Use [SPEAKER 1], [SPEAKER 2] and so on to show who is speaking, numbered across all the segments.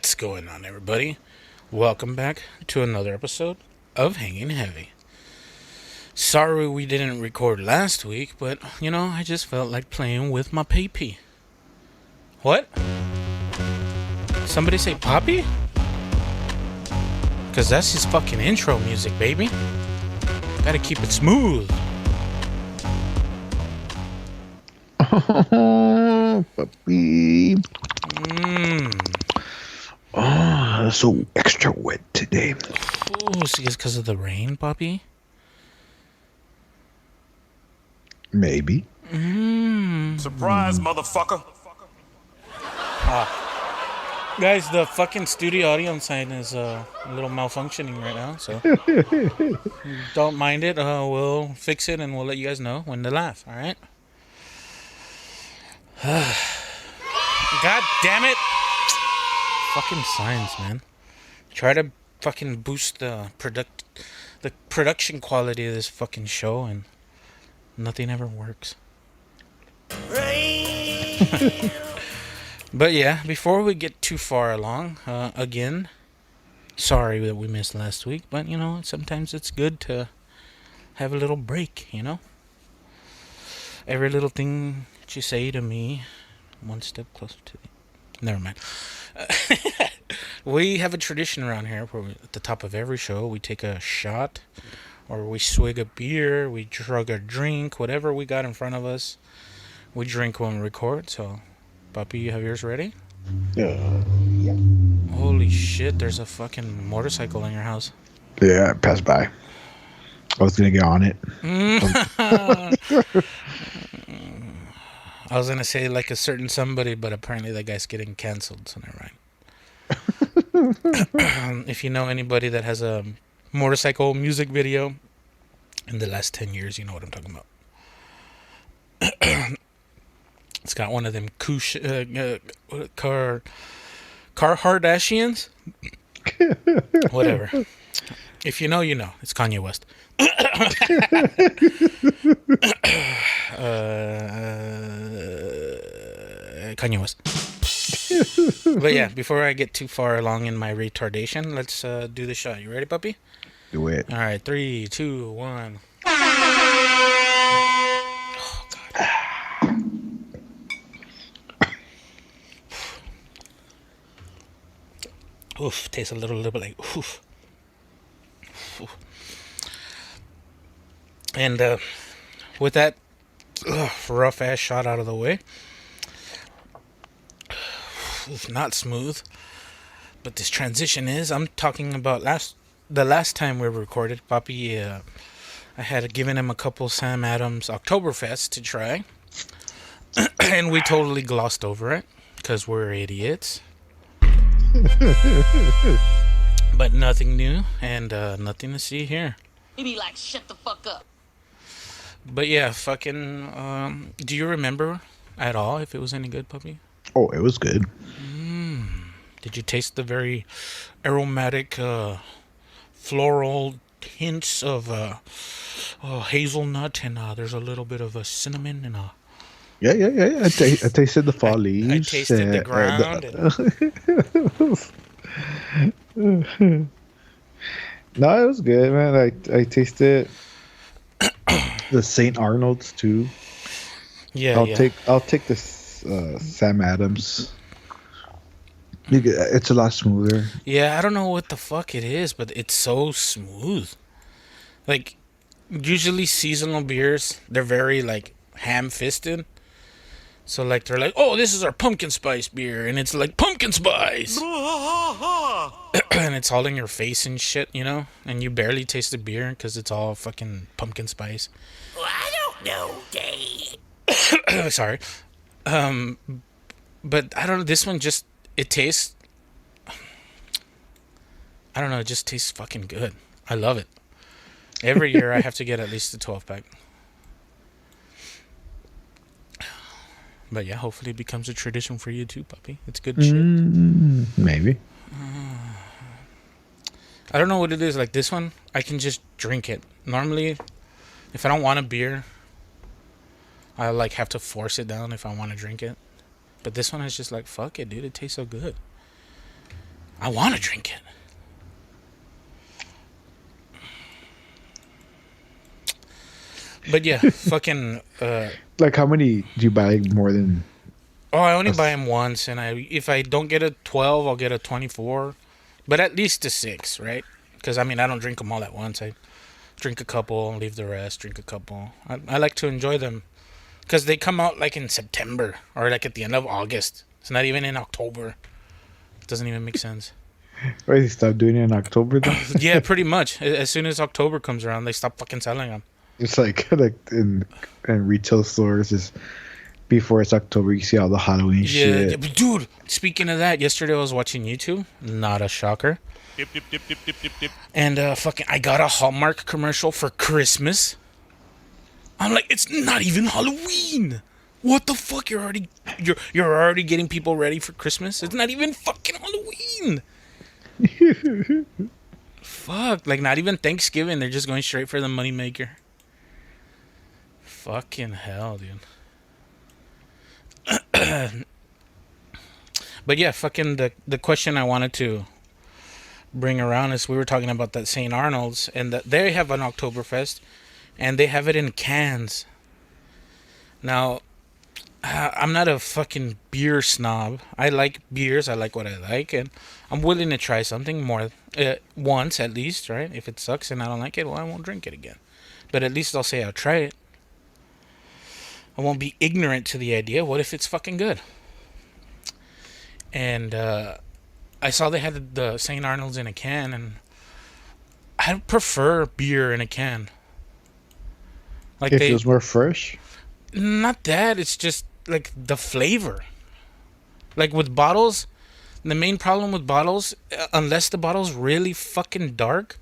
[SPEAKER 1] What's going on, everybody? Welcome back to another episode of Hanging Heavy. Sorry we didn't record last week, but, I just felt like playing with my pee-pee. What? Somebody say Poppy? Because that's his fucking intro music, baby. Gotta keep it smooth.
[SPEAKER 2] Puppy. Oh, so extra wet today.
[SPEAKER 1] Oh, see, it's because of the rain, Poppy?
[SPEAKER 2] Maybe.
[SPEAKER 3] Surprise, motherfucker.
[SPEAKER 1] Guys, the fucking studio audio sign is a little malfunctioning right now, so don't mind it. We'll fix it and we'll let you guys know when to laugh, alright? God damn it! Fucking signs, man. Try to fucking boost the production quality of this fucking show, and nothing ever works. But yeah, before we get too far along, again, sorry that we missed last week, but sometimes it's good to have a little break, Every little thing that you say to me, one step closer to the... Never mind. We have a tradition around here where at the top of every show we take a shot, or we swig a beer, we drug a drink, whatever we got in front of us, we drink when we record. So, Puppy, you have yours ready?
[SPEAKER 2] Yeah.
[SPEAKER 1] Holy shit, there's a fucking motorcycle in your house.
[SPEAKER 2] Yeah, it passed by. I was gonna get on it.
[SPEAKER 1] I was gonna say like a certain somebody, but apparently that guy's getting canceled, so never mind. If you know anybody that has a motorcycle music video in the last 10 years, you know what I'm talking about. It's got one of them car Kardashians. Whatever. If you know, you know. It's Kanye West. Kanye West. But yeah, before I get too far along in my retardation, let's do the shot. You ready, Puppy?
[SPEAKER 2] Do it.
[SPEAKER 1] All right, 3, 2, 1. Oh, God. Oof, tastes a little bit like oof. Oof. And with that rough ass shot out of the way, not smooth, but this transition is. I'm talking about the last time we recorded. Poppy, I had given him a couple Sam Adams Oktoberfest to try, and we totally glossed over it because we're idiots. But nothing new and nothing to see here.
[SPEAKER 4] He be like, shut the fuck up.
[SPEAKER 1] But yeah, fucking. Do you remember at all if it was any good, Puppy?
[SPEAKER 2] Oh, it was good.
[SPEAKER 1] Did you taste the very aromatic, floral hints of hazelnut, and there's a little bit of a cinnamon and a...
[SPEAKER 2] Yeah. I tasted the fall leaves.
[SPEAKER 1] I tasted the ground.
[SPEAKER 2] No, it was good, man. I tasted the St. Arnold's too.
[SPEAKER 1] Yeah,
[SPEAKER 2] I'll take the Sam Adams. It's a lot smoother.
[SPEAKER 1] Yeah, I don't know what the fuck it is, but it's so smooth. Like, usually seasonal beers, they're very, like, ham-fisted. So, like, they're like, oh, this is our pumpkin spice beer. And it's like, pumpkin spice! And it's all in your face and shit, And you barely taste the beer because it's all fucking pumpkin spice.
[SPEAKER 4] Well, I don't know, Dave.
[SPEAKER 1] Sorry. But I don't know, this one just... It tastes... I don't know, it just tastes fucking good. I love it. Every year I have to get at least a 12-pack. But yeah, hopefully it becomes a tradition for you too, Puppy. It's good shit.
[SPEAKER 2] Maybe.
[SPEAKER 1] I don't know what it is. Like this one, I can just drink it. Normally, if I don't want a beer, I like have to force it down if I want to drink it. But this one is just like, fuck it, dude. It tastes so good. I want to drink it. But yeah, fucking.
[SPEAKER 2] Like, how many do you buy? Like, more than?
[SPEAKER 1] Oh, I only buy them once, and if I don't get a 12, I'll get a 24, but at least a 6, right? Because I mean, I don't drink them all at once. I drink a couple, leave the rest. Drink a couple. I like to enjoy them because they come out like in September or like at the end of August. It's not even in October. It doesn't even make sense.
[SPEAKER 2] Why they stop doing it in October though?
[SPEAKER 1] Yeah, pretty much. As soon as October comes around, they stop fucking selling them.
[SPEAKER 2] It's like in retail stores, just before it's October, you see all the Halloween shit.
[SPEAKER 1] Yeah, but dude. Speaking of that, yesterday I was watching YouTube. Not a shocker.
[SPEAKER 3] Dip, dip, dip, dip, dip, dip, dip.
[SPEAKER 1] And fucking, I got a Hallmark commercial for Christmas. I'm like, it's not even Halloween. What the fuck? You're already getting people ready for Christmas. It's not even fucking Halloween. Fuck, like not even Thanksgiving. They're just going straight for the moneymaker. Fucking hell, dude. But yeah, fucking the question I wanted to bring around is we were talking about that St. Arnold's and that they have an Oktoberfest and they have it in cans. Now, I'm not a fucking beer snob. I like beers. I like what I like, and I'm willing to try something more once at least, right? If it sucks and I don't like it, well, I won't drink it again. But at least I'll say I'll try it. I won't be ignorant to the idea. What if it's fucking good? And I saw they had the St. Arnold's in a can, and I prefer beer in a can. Like
[SPEAKER 2] If it was more fresh.
[SPEAKER 1] Not that, it's just like the flavor. Like with bottles, the main problem with bottles, unless the bottle's really fucking dark,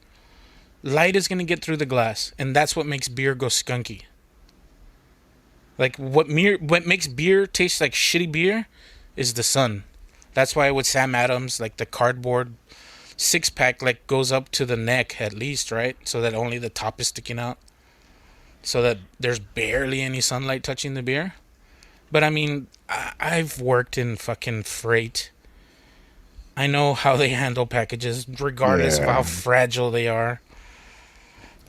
[SPEAKER 1] light is gonna get through the glass, and that's what makes beer go skunky. Like what makes beer taste like shitty beer is the sun. That's why with Sam Adams, like the cardboard 6-pack like goes up to the neck at least, right? So that only the top is sticking out. So that there's barely any sunlight touching the beer. But I mean, I've worked in fucking freight. I know how they handle packages, regardless of how fragile they are.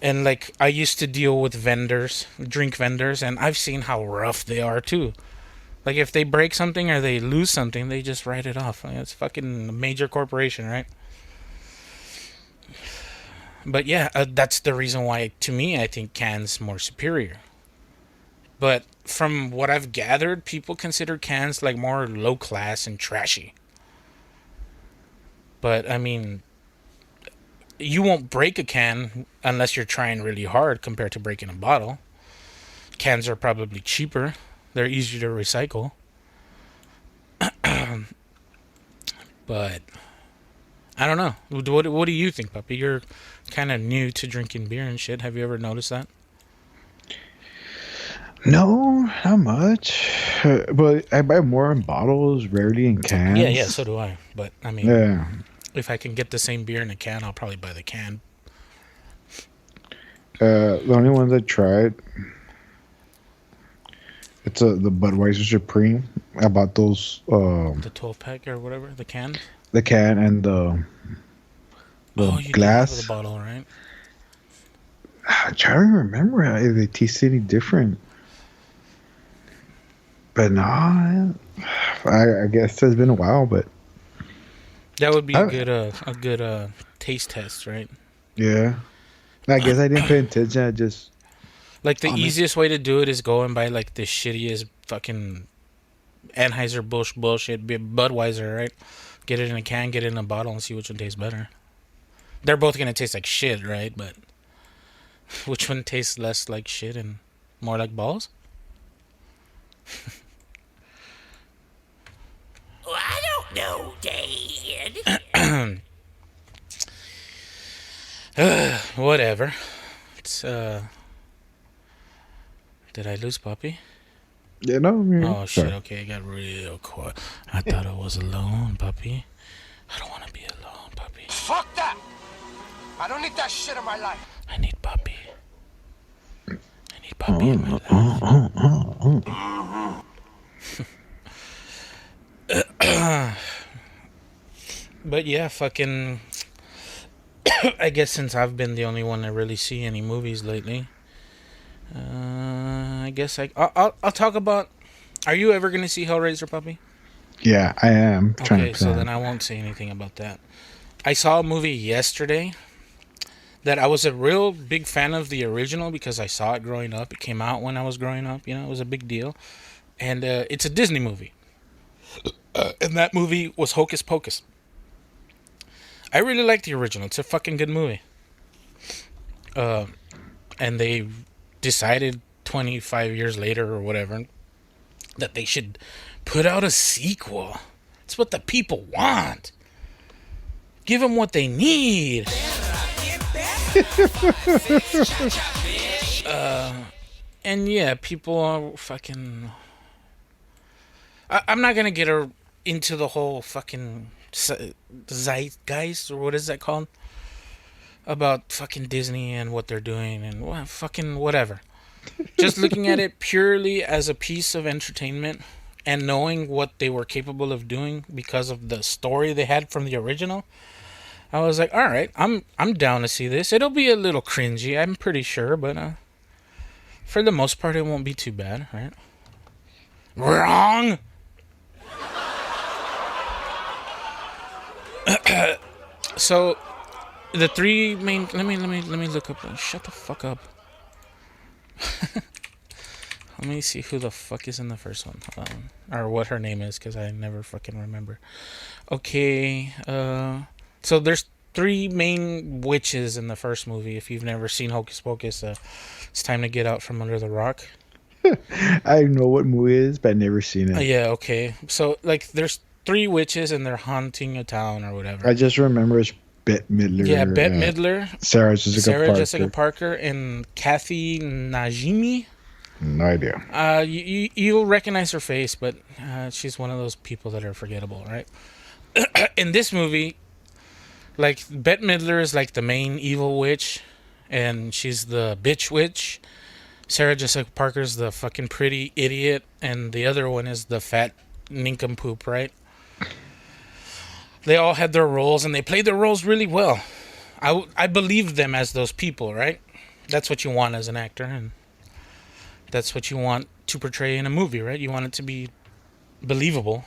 [SPEAKER 1] And like, I used to deal with vendors, drink vendors, and I've seen how rough they are too. Like, if they break something or they lose something, they just write it off. Like, it's fucking a major corporation, right? But yeah, that's the reason why, to me, I think cans more superior. But from what I've gathered, people consider cans like more low class and trashy. But I mean, you won't break a can unless you're trying really hard compared to breaking a bottle. Cans are probably cheaper. They're easier to recycle. But I don't know. What do you think, Puppy? You're kind of new to drinking beer and shit. Have you ever noticed that?
[SPEAKER 2] No, not much. But I buy more in bottles, rarely in cans.
[SPEAKER 1] Yeah, so do I. But I mean,
[SPEAKER 2] Yeah.
[SPEAKER 1] if I can get the same beer in a can, I'll probably buy the can.
[SPEAKER 2] The only ones I tried, it's the Budweiser Supreme. I bought those.
[SPEAKER 1] The 12-pack or whatever, the can.
[SPEAKER 2] The can and the
[SPEAKER 1] You
[SPEAKER 2] glass.
[SPEAKER 1] do have the bottle, right?
[SPEAKER 2] I'm trying to remember if they taste any different. But no, I guess it's been a while. But
[SPEAKER 1] That would be a good taste test, right?
[SPEAKER 2] yeah, I guess I didn't pay attention. I just
[SPEAKER 1] Like the easiest way to do it is go and buy like the shittiest fucking Anheuser-Busch bullshit Budweiser, right? Get it in a can, get it in a bottle, and see which one tastes better. They're both gonna taste like shit, right? But which one tastes less like shit and more like balls?
[SPEAKER 4] Oh, I don't know, Dad.
[SPEAKER 1] Whatever. It's Did I lose Puppy? Oh shit,
[SPEAKER 2] sorry.
[SPEAKER 1] okay, I got real quiet. I thought I was alone, Puppy. I don't wanna be alone, Puppy.
[SPEAKER 5] Fuck that! I don't need that shit in my life.
[SPEAKER 1] I need Puppy. I need Puppy in my life. But yeah, fucking. I guess since I've been the only one to really see any movies lately, I guess I'll talk about. Are you ever gonna see Hellraiser, puppy?
[SPEAKER 2] Yeah, I am trying
[SPEAKER 1] Okay,
[SPEAKER 2] to
[SPEAKER 1] so
[SPEAKER 2] plan.
[SPEAKER 1] then I won't say anything about that. I saw a movie yesterday that I was a real big fan of the original because I saw it growing up. It came out when I was growing up. You know, it was a big deal, and it's a Disney movie. And that movie was Hocus Pocus. I really like the original. It's a fucking good movie. And they decided 25 years later or whatever that they should put out a sequel. It's what the people want. Give them what they need. And yeah, people are fucking. I'm not gonna get into the whole fucking zeitgeist, or what is that called, about fucking Disney and what they're doing and fucking whatever. Just looking at it purely as a piece of entertainment and knowing what they were capable of doing because of the story they had from the original, I was like, all right, I'm down to see this. It'll be a little cringy, I'm pretty sure, but for the most part, it won't be too bad, right? Wrong. So, the three main. Let me look up. Shut the fuck up. Let me see who the fuck is in the first one, or what her name is, because I never fucking remember. Okay, so there's three main witches in the first movie. If you've never seen Hocus Pocus, it's time to get out from under the rock.
[SPEAKER 2] I know what movie it is, but I've never seen it.
[SPEAKER 1] Yeah, okay. So like, there's three witches and they're haunting a town or whatever.
[SPEAKER 2] I just remember it's Bette Midler.
[SPEAKER 1] Yeah, Bette Midler,
[SPEAKER 2] Sarah
[SPEAKER 1] Jessica Parker, and Kathy Najimy.
[SPEAKER 2] No idea.
[SPEAKER 1] You'll recognize her face, but she's one of those people that are forgettable, right? In this movie, like, Bette Midler is like the main evil witch, and she's the bitch witch. Sarah Jessica Parker's the fucking pretty idiot, and the other one is the fat nincompoop, right? They all had their roles, and they played their roles really well. I believed them as those people, right? That's what you want as an actor, and that's what you want to portray in a movie, right? You want it to be believable.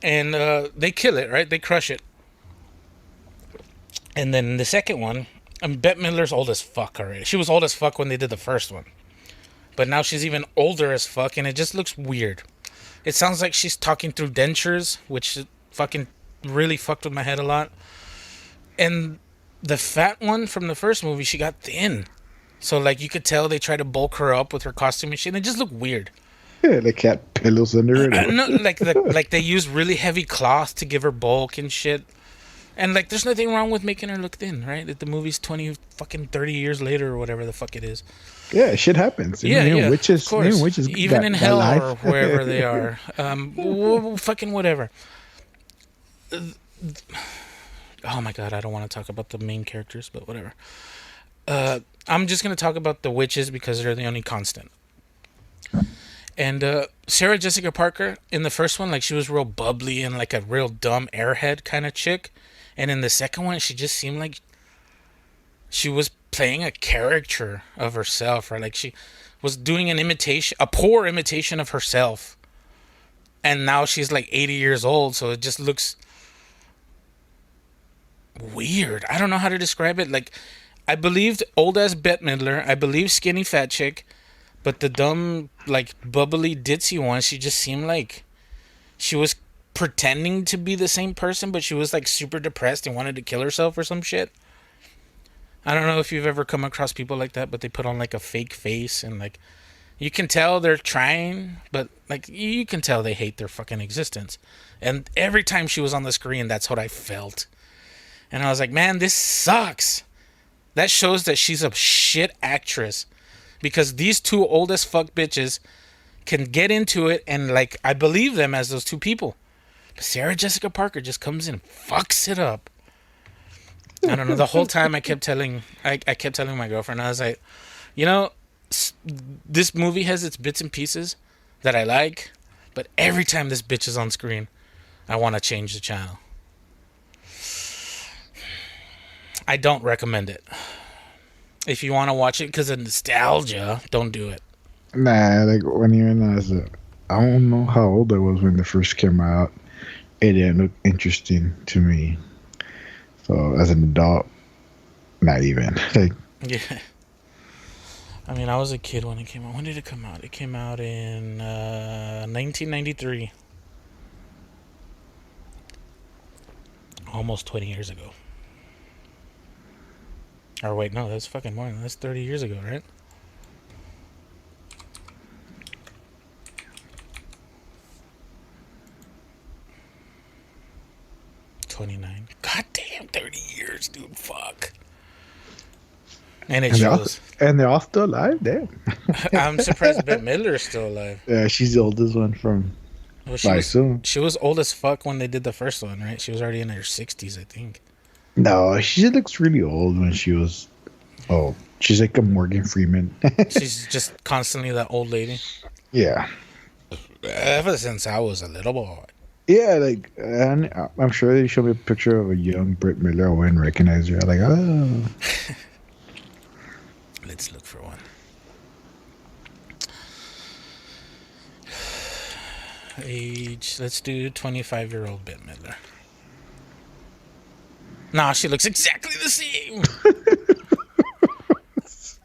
[SPEAKER 1] And they kill it, right? They crush it. And then the second one, Bette Midler's old as fuck already. She was old as fuck when they did the first one. But now she's even older as fuck, and it just looks weird. It sounds like she's talking through dentures, which fucking really fucked with my head a lot. And the fat one from the first movie, she got thin. So, like, you could tell they tried to bulk her up with her costume and shit. It just looked weird.
[SPEAKER 2] Yeah, they cat pillows under it.
[SPEAKER 1] No, like they use really heavy cloth to give her bulk and shit. And, like, there's nothing wrong with making her look thin, right? That the movie's 30 years later or whatever the fuck it is.
[SPEAKER 2] Yeah, shit happens.
[SPEAKER 1] Yeah,
[SPEAKER 2] witches,
[SPEAKER 1] of course.
[SPEAKER 2] Witches
[SPEAKER 1] even in hell
[SPEAKER 2] life.
[SPEAKER 1] or wherever they are. Fucking whatever. Oh my god, I don't want to talk about the main characters, but whatever. I'm just going to talk about the witches because they're the only constant. And Sarah Jessica Parker, in the first one, like, she was real bubbly and like a real dumb airhead kind of chick. And in the second one, she just seemed like she was playing a caricature of herself, right? Like, she was doing a poor imitation of herself. And now she's like 80 years old, so it just looks weird. I don't know how to describe it. Like, I believed old ass Bette Midler. I believed skinny fat chick. But the dumb, like, bubbly ditzy one, she just seemed like she was pretending to be the same person, but she was like super depressed and wanted to kill herself or some shit. I don't know if you've ever come across people like that, but they put on like a fake face and like, you can tell they're trying, but like, you can tell they hate their fucking existence. And every time she was on the screen, that's what I felt. And I was like, man, this sucks. That shows that she's a shit actress. Because these two old as fuck bitches can get into it, and like, I believe them as those two people. But Sarah Jessica Parker just comes in and fucks it up. I don't know. The whole time I kept telling my girlfriend, I was like, you know, this movie has its bits and pieces that I like, but every time this bitch is on screen, I want to change the channel. I don't recommend it. If you want to watch it because of nostalgia, don't do it.
[SPEAKER 2] Nah, like when you're in as a, I don't know how old I was when the first came out. It didn't look interesting to me. So as an adult, not even. Like,
[SPEAKER 1] Yeah. I mean, I was a kid when it came out. When did it come out? It came out in 1993. Almost 20 years ago. Or wait, no, that's fucking more. That's 30 years ago, right? '29. God damn, 30 years, dude. Fuck. And it shows.
[SPEAKER 2] and they're all still alive. Damn.
[SPEAKER 1] I'm surprised Bette Midler is still alive.
[SPEAKER 2] Yeah, she's the oldest one from.
[SPEAKER 1] Well,
[SPEAKER 2] I assume.
[SPEAKER 1] she was old as fuck when they did the first one, right? She was already in her 60s, I think.
[SPEAKER 2] No, she looks really old when she was. Oh, she's like a Morgan Freeman.
[SPEAKER 1] She's just constantly that old lady.
[SPEAKER 2] Yeah.
[SPEAKER 1] Ever since I was a little boy.
[SPEAKER 2] Yeah, like, and I'm sure they showed me a picture of a young Bette Midler. I wouldn't recognize her. Like, oh.
[SPEAKER 1] Let's look for one. Age, let's do 25-year-old Bette Midler. Nah, she looks exactly the same.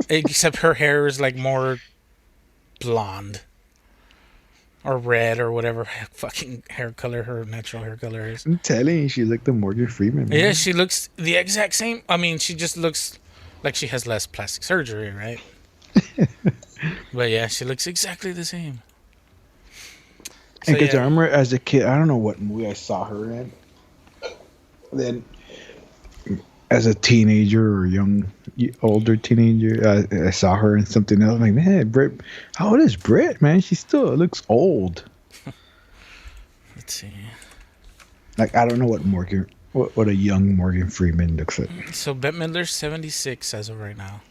[SPEAKER 1] Except her hair is like more blonde. Or red or whatever fucking hair color her natural hair color is.
[SPEAKER 2] I'm telling you, she's like the Morgan Freeman. Man.
[SPEAKER 1] Yeah, she looks the exact same. I mean, she just looks like she has less plastic surgery, right? But yeah, she looks exactly the same. So,
[SPEAKER 2] Because
[SPEAKER 1] yeah.
[SPEAKER 2] I remember as a kid, I don't know what movie I saw her in. Then, as a teenager or older teenager, I saw her in something else. I'm like, man, Britt, how old is Britt, man? She still looks old.
[SPEAKER 1] Let's see.
[SPEAKER 2] Like, I don't know what a young Morgan Freeman looks like.
[SPEAKER 1] So Bette Midler's 76 as of right now.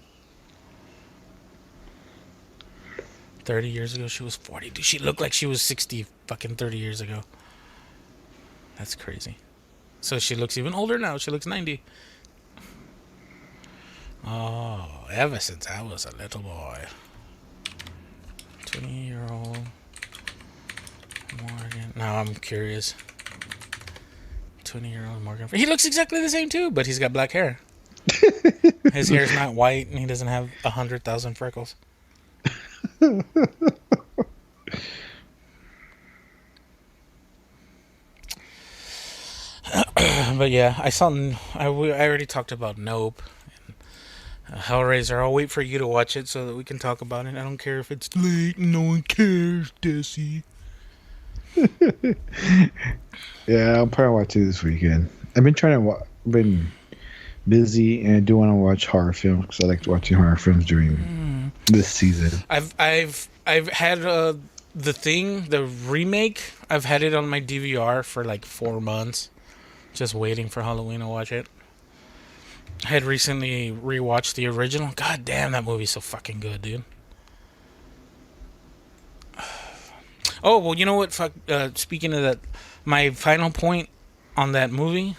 [SPEAKER 1] 30 years ago, she was 40. Dude, she looked like she was 60 fucking 30 years ago. That's crazy. So she looks even older now. She looks 90. Oh, ever since I was a little boy. 20-year-old Morgan. Now I'm curious. 20-year-old Morgan. He looks exactly the same too, but he's got black hair. His hair's not white, and he doesn't have 100,000 freckles. But yeah, I already talked about Nope. Hellraiser. I'll wait for you to watch it so that we can talk about it. I don't care if it's late. No one cares, Desi.
[SPEAKER 2] Yeah, I'll probably watch it this weekend. I've been trying to been busy, and I do want to watch horror films because I like watching horror films during this season.
[SPEAKER 1] I've had the remake. I've had it on my DVR for like 4 months, just waiting for Halloween to watch it. I had recently rewatched the original. God damn, that movie's so fucking good, dude. Oh, well, you know what? Fuck. Speaking of that, my final point on that movie.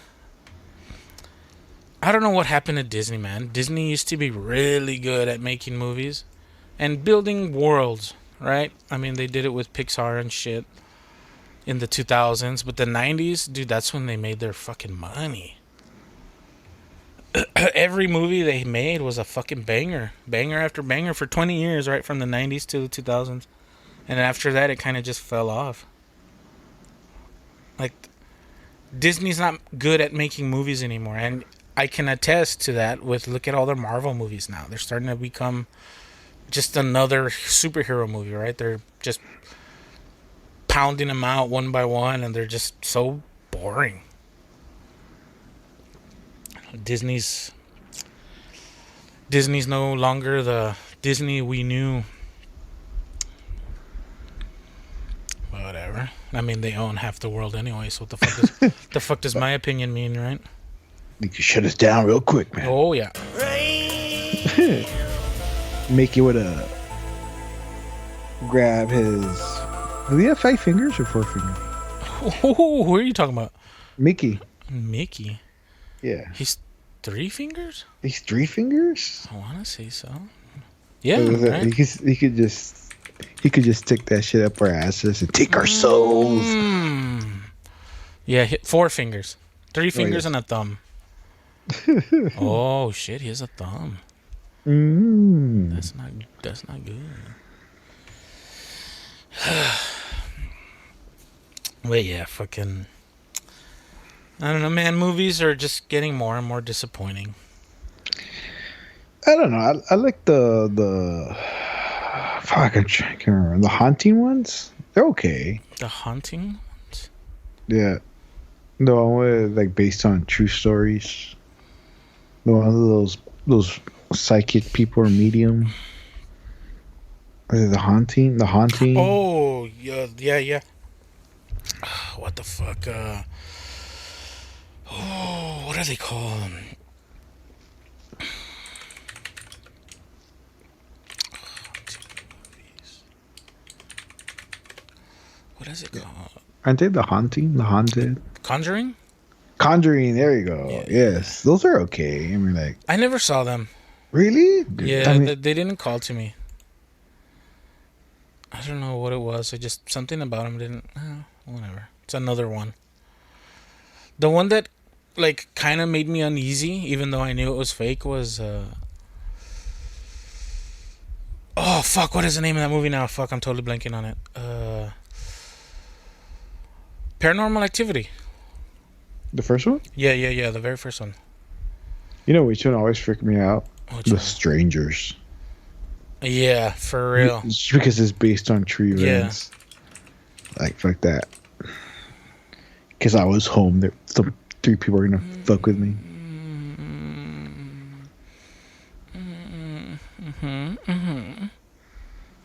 [SPEAKER 1] I don't know what happened to Disney, man. Disney used to be really good at making movies and building worlds, right? I mean, they did it with Pixar and shit in the 2000s, but the 90s, dude, that's when they made their fucking money. Every movie they made was a fucking banger. Banger after banger for 20 years, right? From the 90s to the 2000s. And after that, it kind of just fell off. Like, Disney's not good at making movies anymore. And I can attest to that with, look at all their Marvel movies now. They're starting to become just another superhero movie, right? They're just pounding them out one by one, and they're just so boring. Disney's no longer the Disney we knew. Whatever. I mean, they own half the world anyway, so what the fuck does my opinion mean, right?
[SPEAKER 2] You can shut us down real quick, man.
[SPEAKER 1] Oh yeah.
[SPEAKER 2] Make it with a grab his. Do we have 5 fingers or 4 fingers?
[SPEAKER 1] Who are you talking about?
[SPEAKER 2] Mickey.
[SPEAKER 1] Mickey.
[SPEAKER 2] Yeah.
[SPEAKER 1] He's 3 fingers?
[SPEAKER 2] He's 3 fingers?
[SPEAKER 1] I want to say so. Yeah,
[SPEAKER 2] He
[SPEAKER 1] right?
[SPEAKER 2] could just stick that shit up our asses and take our souls.
[SPEAKER 1] Yeah, 4 fingers. 3 fingers
[SPEAKER 2] yes.
[SPEAKER 1] and a thumb. Oh shit, he has a thumb. That's not good. But yeah, fucking I don't know, man. Movies are just getting more and more disappointing.
[SPEAKER 2] I don't know. I like the fuck. I can't remember the haunting ones. They're okay.
[SPEAKER 1] The Haunting?
[SPEAKER 2] Yeah. The one with, like, based on true stories. The one of those psychic people or medium. The haunting. The haunting.
[SPEAKER 1] Oh, yeah. What the fuck? What are they called? What is it called?
[SPEAKER 2] Aren't they the haunting? The haunted.
[SPEAKER 1] Conjuring?
[SPEAKER 2] Conjuring. There you go.
[SPEAKER 1] Yeah.
[SPEAKER 2] Yes, those are okay. I mean, like,
[SPEAKER 1] I never saw them.
[SPEAKER 2] really?
[SPEAKER 1] Yeah,
[SPEAKER 2] I mean,
[SPEAKER 1] they didn't call to me. I don't know what it was. I just something about them didn't. Whatever. It's another one. The one that, like, kind of made me uneasy, even though I knew it was fake, was oh fuck! What is the name of that movie now? Fuck! I'm totally blanking on it. Paranormal Activity.
[SPEAKER 2] the first one.
[SPEAKER 1] Yeah. The very first one.
[SPEAKER 2] You know which one always freaked me out?
[SPEAKER 1] Which
[SPEAKER 2] The
[SPEAKER 1] one?
[SPEAKER 2] Strangers.
[SPEAKER 1] Yeah, for real.
[SPEAKER 2] It's because it's based on true events. Like, fuck that. Because I was home. There, some 3 people were gonna fuck with me.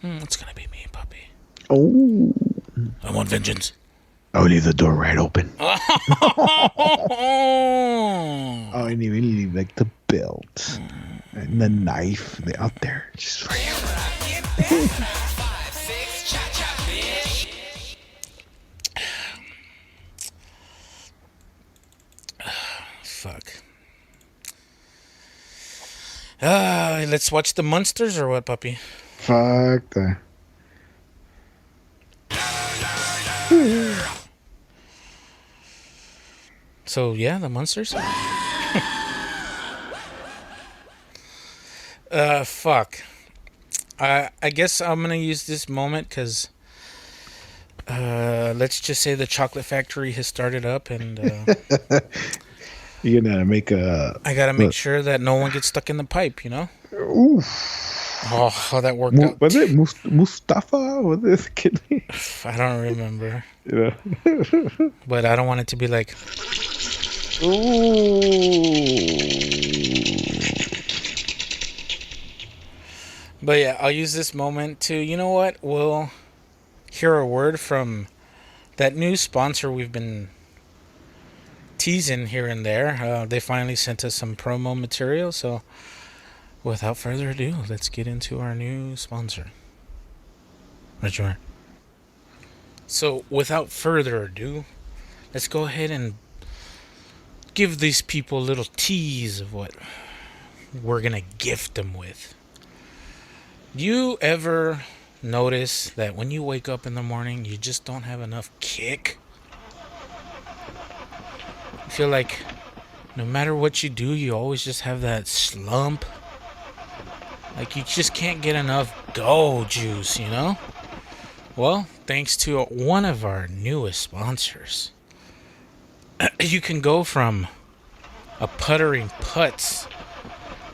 [SPEAKER 1] It's gonna be me, puppy.
[SPEAKER 2] Oh,
[SPEAKER 1] I want vengeance.
[SPEAKER 2] I'll leave the door right open.
[SPEAKER 1] Oh,
[SPEAKER 2] I didn't even leave, like, the belt and the knife. They're out there. Just
[SPEAKER 1] fuck. Let's watch the monsters or what, puppy?
[SPEAKER 2] fuck that.
[SPEAKER 1] So yeah, the monsters. Fuck. I guess I'm gonna use this moment because let's just say the chocolate factory has started up, and
[SPEAKER 2] You're gonna make a.
[SPEAKER 1] I gotta make sure that no one gets stuck in the pipe. You know.
[SPEAKER 2] Oof.
[SPEAKER 1] Oh, how that worked out.
[SPEAKER 2] Was it Mustafa? Was it the kid name?
[SPEAKER 1] I don't remember,
[SPEAKER 2] Yeah.
[SPEAKER 1] but I don't want it to be like. But yeah, I'll use this moment to, you know what? We'll hear a word from that new sponsor we've been teasing here and there. They finally sent us some promo material, so without further ado, let's get into our new sponsor. Right, you are. So, without further ado, let's go ahead and give these people a little tease of what we're gonna gift them with. You ever notice that when you wake up in the morning, you just don't have enough kick? I feel like no matter what you do, you always just have that slump. Like you just can't get enough go juice, you know? Well, thanks to one of our newest sponsors, you can go from a puttering putz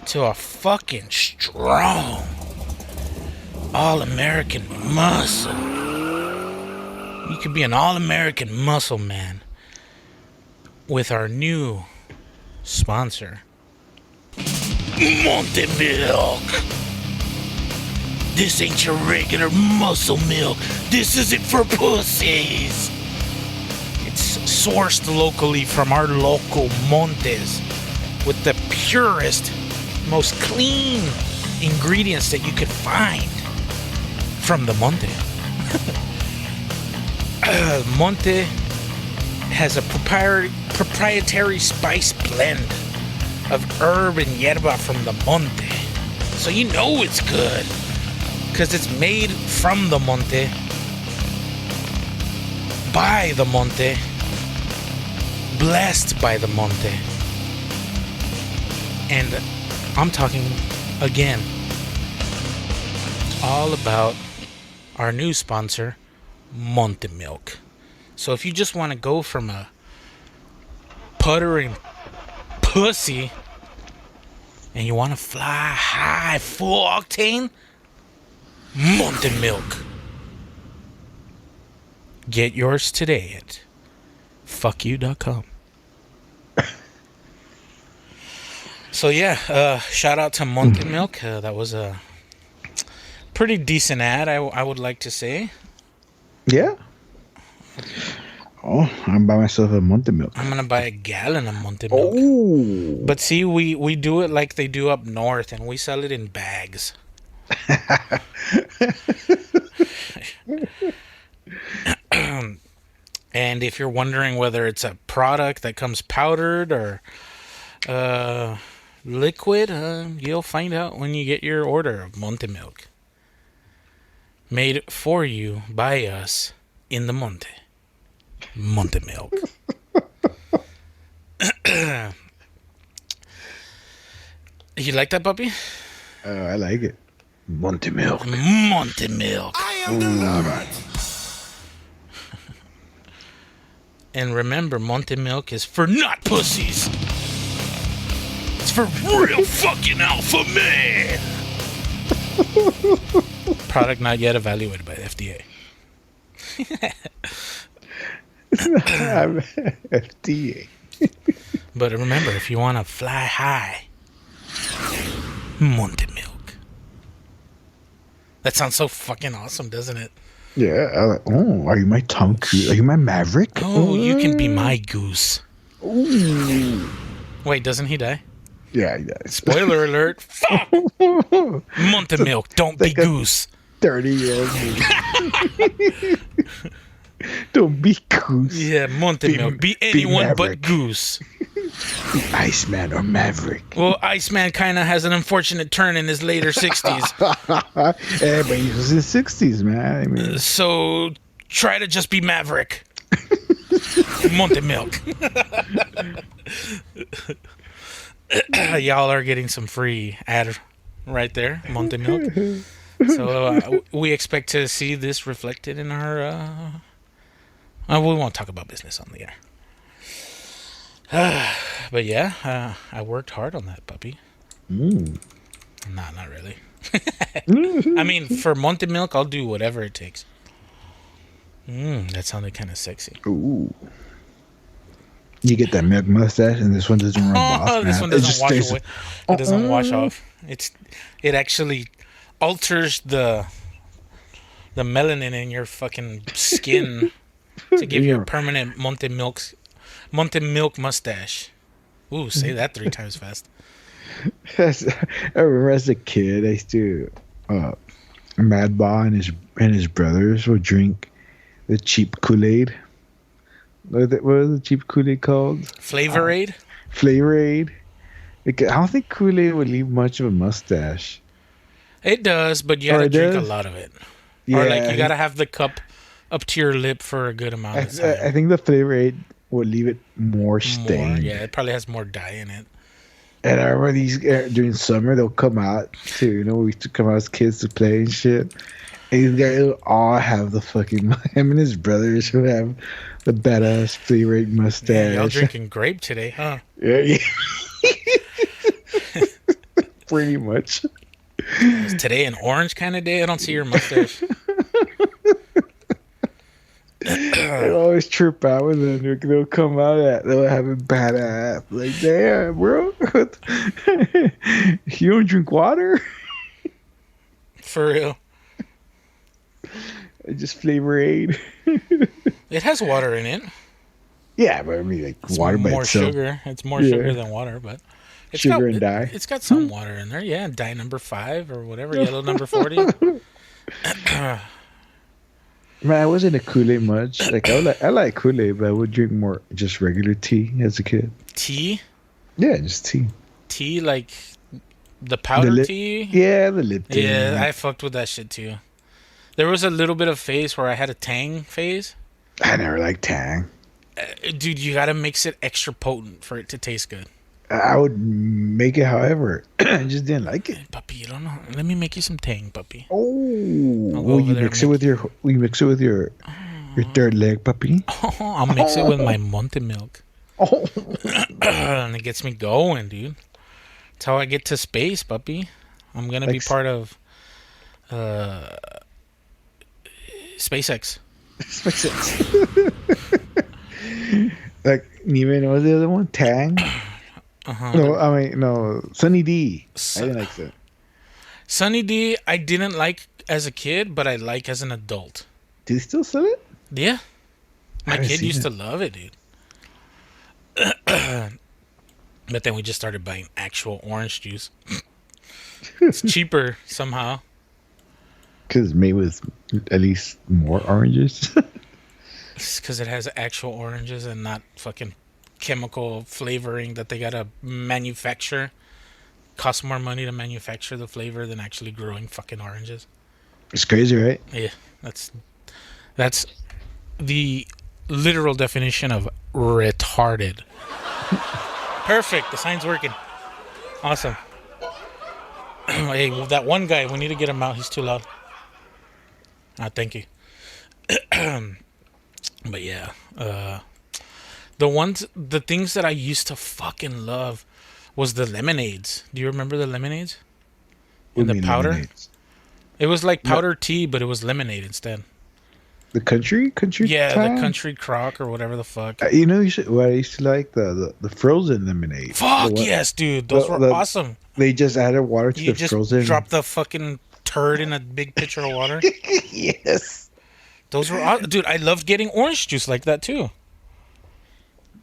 [SPEAKER 1] to a fucking strong all-American muscle. You could be an all-American muscle man with our new sponsor, Monty Milk. This ain't your regular muscle milk. This isn't for pussies. It's sourced locally from our local Montes with the purest, most clean ingredients that you could find from the Monte. Monte has a proprietary spice blend of herb and yerba from the monte. So you know it's good. Because it's made from the monte. By the monte. Blessed by the monte. And I'm talking again all about our new sponsor, Monty Milk. So if you just want to go from a puttering pussy and you want to fly high, full octane, Monty Milk. Get yours today at fuckyou.com. So yeah, shout out to Monty Milk. That was a pretty decent ad, I would like to say.
[SPEAKER 2] Yeah. Oh, I'm by myself a Monty Milk.
[SPEAKER 1] I'm gonna buy a gallon of Monty Milk.
[SPEAKER 2] Oh.
[SPEAKER 1] But see, we do it like they do up north, and we sell it in bags. And if you're wondering whether it's a product that comes powdered or liquid, you'll find out when you get your order of Monty Milk. Made for you by us in the Monte. Monty Milk. You like that, puppy?
[SPEAKER 2] I like it. Monty Milk.
[SPEAKER 1] Monty Milk.
[SPEAKER 5] I am the Lord.
[SPEAKER 1] And remember, Monty Milk is for not pussies. It's for real fucking alpha man. Product not yet evaluated by the FDA.
[SPEAKER 2] FDA.
[SPEAKER 1] But remember, if you want to fly high, Monty Milk. That sounds so fucking awesome, doesn't it?
[SPEAKER 2] Yeah. I like, oh, are you my Tom Cruise? Are you my Maverick?
[SPEAKER 1] Oh, you can be my goose.
[SPEAKER 2] Ooh.
[SPEAKER 1] Wait, doesn't he die?
[SPEAKER 2] Yeah, he does.
[SPEAKER 1] Spoiler alert. Fuck! Monty Milk, don't be
[SPEAKER 2] like a
[SPEAKER 1] goose.
[SPEAKER 2] 30-year-old movie. Don't be Goose.
[SPEAKER 1] Yeah, Monty Milk. Be anyone but
[SPEAKER 2] Maverick.
[SPEAKER 1] Goose.
[SPEAKER 2] Be Iceman or Maverick.
[SPEAKER 1] Well, Iceman kind of has an unfortunate turn in his later 60s.
[SPEAKER 2] Yeah, but he was in his 60s, man. I mean,
[SPEAKER 1] So try to just be Maverick. Monty Milk. Y'all are getting some free ad right there, Monty Milk. So we expect to see this reflected in our... we won't talk about business on the air. But yeah, I worked hard on that puppy. Nah, not really. I mean, for Monty Milk, I'll do whatever it takes. That sounded kind of sexy.
[SPEAKER 2] ooh. You get that milk mustache, and this one doesn't rub off.
[SPEAKER 1] This
[SPEAKER 2] man.
[SPEAKER 1] one
[SPEAKER 2] It
[SPEAKER 1] doesn't
[SPEAKER 2] just
[SPEAKER 1] wash
[SPEAKER 2] stays-
[SPEAKER 1] away. It doesn't wash off. It actually alters the melanin in your fucking skin to give you a permanent Monty Milk mustache. Ooh, say that 3 times fast.
[SPEAKER 2] I remember as a kid, I used to, Mad Ball and his brothers would drink the cheap Kool-Aid. What was the cheap Kool-Aid called?
[SPEAKER 1] Flavor Aid?
[SPEAKER 2] Flavor Aid. I don't think Kool-Aid would leave much of a mustache.
[SPEAKER 1] It does, but you gotta
[SPEAKER 2] it
[SPEAKER 1] drink
[SPEAKER 2] does?
[SPEAKER 1] a lot of it.
[SPEAKER 2] Yeah,
[SPEAKER 1] Or like you gotta have the cup up to your lip for a good amount of time.
[SPEAKER 2] I think the Flavor Aid would leave it more stained.
[SPEAKER 1] Yeah, it probably has more dye in it.
[SPEAKER 2] And I remember these during summer they'll come out to we used to come out as kids to play and shit. And these guys will all have the fucking him and his brothers who have the badass Flavor Aid mustache.
[SPEAKER 1] Man, y'all drinking grape today, huh?
[SPEAKER 2] Yeah. Pretty much.
[SPEAKER 1] Is today an orange kind of day? I don't see your mustache.
[SPEAKER 2] They always trip out with them. They'll come out they'll have a badass. Like, damn, bro. You don't drink water?
[SPEAKER 1] For real.
[SPEAKER 2] Just Flavor Aid.
[SPEAKER 1] It has water in it.
[SPEAKER 2] Yeah, but I mean, like,
[SPEAKER 1] It's
[SPEAKER 2] water by
[SPEAKER 1] more
[SPEAKER 2] itself.
[SPEAKER 1] sugar. It's more
[SPEAKER 2] Yeah.
[SPEAKER 1] sugar than water, but it's
[SPEAKER 2] Sugar and dye.
[SPEAKER 1] It's got some water in there. Yeah, dye number 5 or whatever, yellow number 40.
[SPEAKER 2] Man, I wasn't a Kool-Aid much. Like I like Kool-Aid, but I would drink more just regular tea as a kid.
[SPEAKER 1] Tea?
[SPEAKER 2] Yeah, just tea.
[SPEAKER 1] Tea, like the
[SPEAKER 2] The
[SPEAKER 1] powder
[SPEAKER 2] lip,
[SPEAKER 1] tea?
[SPEAKER 2] yeah, the Lipton.
[SPEAKER 1] Yeah, I fucked with that shit too. There was a little bit of phase where I had a Tang phase.
[SPEAKER 2] I never liked Tang.
[SPEAKER 1] Dude, you gotta mix it extra potent for it to taste good.
[SPEAKER 2] I would make it however. I just didn't like it.
[SPEAKER 1] Puppy, you don't know. Let me make you some Tang, puppy.
[SPEAKER 2] Oh,
[SPEAKER 1] I'll go
[SPEAKER 2] will
[SPEAKER 1] over
[SPEAKER 2] you
[SPEAKER 1] there
[SPEAKER 2] mix
[SPEAKER 1] and
[SPEAKER 2] it with your third leg, puppy?
[SPEAKER 1] I'll mix it with my Monty Milk.
[SPEAKER 2] Oh,
[SPEAKER 1] And it gets me going, dude. That's how I get to space, puppy. I'm gonna be
[SPEAKER 2] Like-
[SPEAKER 1] part of SpaceX.
[SPEAKER 2] like even what was the other one? Tang? No, I mean no. Sunny D. I didn't like that.
[SPEAKER 1] Sunny D, I didn't like as a kid, but I like as an adult.
[SPEAKER 2] Do they still sell it?
[SPEAKER 1] Yeah. My
[SPEAKER 2] haven't
[SPEAKER 1] kid
[SPEAKER 2] seen
[SPEAKER 1] used
[SPEAKER 2] it.
[SPEAKER 1] to love it, dude. But then we just started buying actual orange juice. It's cheaper somehow.
[SPEAKER 2] Because it's made with at least more oranges.
[SPEAKER 1] It's because it has actual oranges and not fucking chemical flavoring that they gotta manufacture. Costs more money to manufacture the flavor than actually growing fucking oranges.
[SPEAKER 2] It's crazy, right?
[SPEAKER 1] Yeah, that's the literal definition of retarded. Perfect. The sign's working. Awesome. Hey, well, that one guy, we need to get him out. He's too loud. Thank you. But yeah, the things that I used to fucking love was the lemonades. Do you remember the lemonades?
[SPEAKER 2] What
[SPEAKER 1] And
[SPEAKER 2] do you
[SPEAKER 1] the
[SPEAKER 2] mean
[SPEAKER 1] powder?
[SPEAKER 2] lemonades?
[SPEAKER 1] It was like powdered tea, but it was lemonade instead.
[SPEAKER 2] The country
[SPEAKER 1] Yeah,
[SPEAKER 2] Tang?
[SPEAKER 1] the country crock or whatever the fuck.
[SPEAKER 2] You know, what I used to like the frozen lemonade.
[SPEAKER 1] Fuck
[SPEAKER 2] The one-
[SPEAKER 1] yes, dude. Those were awesome.
[SPEAKER 2] They just added water to
[SPEAKER 1] You
[SPEAKER 2] the
[SPEAKER 1] just
[SPEAKER 2] frozen.
[SPEAKER 1] drop the fucking turd in a big pitcher of water.
[SPEAKER 2] Yes.
[SPEAKER 1] Those were dude. I loved getting orange juice like that too.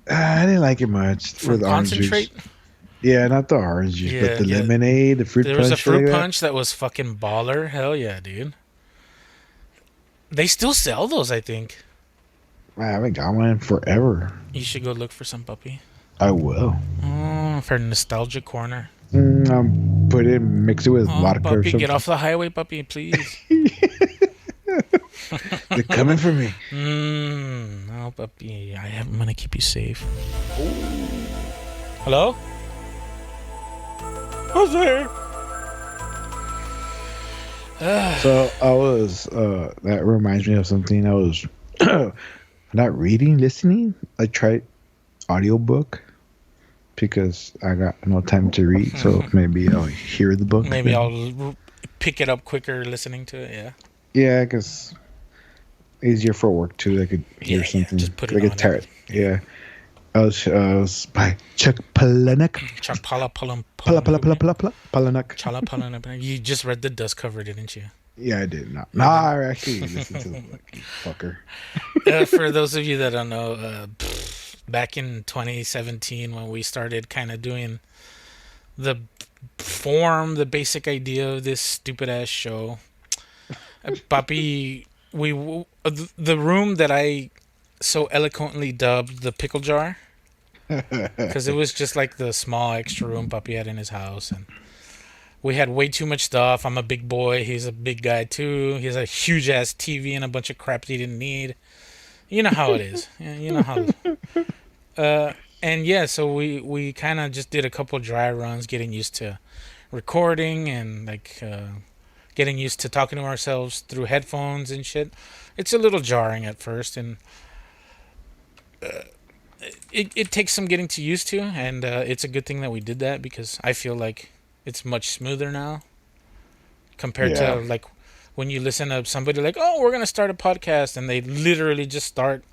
[SPEAKER 2] I didn't like it much
[SPEAKER 1] From
[SPEAKER 2] with orange
[SPEAKER 1] concentrate.
[SPEAKER 2] juice. Yeah, not the orange juice,
[SPEAKER 1] Yeah,
[SPEAKER 2] but the
[SPEAKER 1] yeah.
[SPEAKER 2] lemonade, the fruit
[SPEAKER 1] There
[SPEAKER 2] punch.
[SPEAKER 1] was a fruit
[SPEAKER 2] like that.
[SPEAKER 1] punch that was fucking baller. Hell yeah, dude. They still sell those, I think.
[SPEAKER 2] I haven't got one in forever.
[SPEAKER 1] You should go look for some, puppy.
[SPEAKER 2] I will.
[SPEAKER 1] Oh, for nostalgia corner.
[SPEAKER 2] Put it, mix it with
[SPEAKER 1] Oh,
[SPEAKER 2] vodka or
[SPEAKER 1] puppy,
[SPEAKER 2] something.
[SPEAKER 1] get off the highway, puppy, please.
[SPEAKER 2] They're coming for me.
[SPEAKER 1] No, puppy. I'm gonna keep you safe. Hello? Who's there?
[SPEAKER 2] So I was. That reminds me of something. I was not reading, listening. I tried audiobook because I got no time to read. So maybe I'll hear the book.
[SPEAKER 1] Maybe I'll pick it up quicker listening to it, yeah.
[SPEAKER 2] Yeah, because easier for work too. I could hear
[SPEAKER 1] Yeah,
[SPEAKER 2] something.
[SPEAKER 1] just put it
[SPEAKER 2] I get
[SPEAKER 1] on
[SPEAKER 2] tired. Yeah. I was by Chuck Palahniuk.
[SPEAKER 1] Chuck Palahniuk.
[SPEAKER 2] Palahniuk.
[SPEAKER 1] Palahniuk. You just read the dust cover, didn't you?
[SPEAKER 2] Yeah, I did not. No, I actually listened to the book. You fucker.
[SPEAKER 1] For those of you that don't know, back in 2017 when we started kind of doing the basic idea of this stupid ass show, Papi, the room that I so eloquently dubbed the pickle jar, because it was just like the small extra room Papi had in his house, and we had way too much stuff. I'm a big boy. He's a big guy too. He has a huge ass TV and a bunch of crap he didn't need. You know how it is. Yeah, you know how. And yeah, so we kind of just did a couple dry runs, getting used to recording and like getting used to talking to ourselves through headphones and shit. It's a little jarring at first, and it takes some getting to used to, and it's a good thing that we did that, because I feel like it's much smoother now compared
[SPEAKER 2] Yeah.
[SPEAKER 1] to like when you listen to somebody like, oh, we're gonna start a podcast, and they literally just start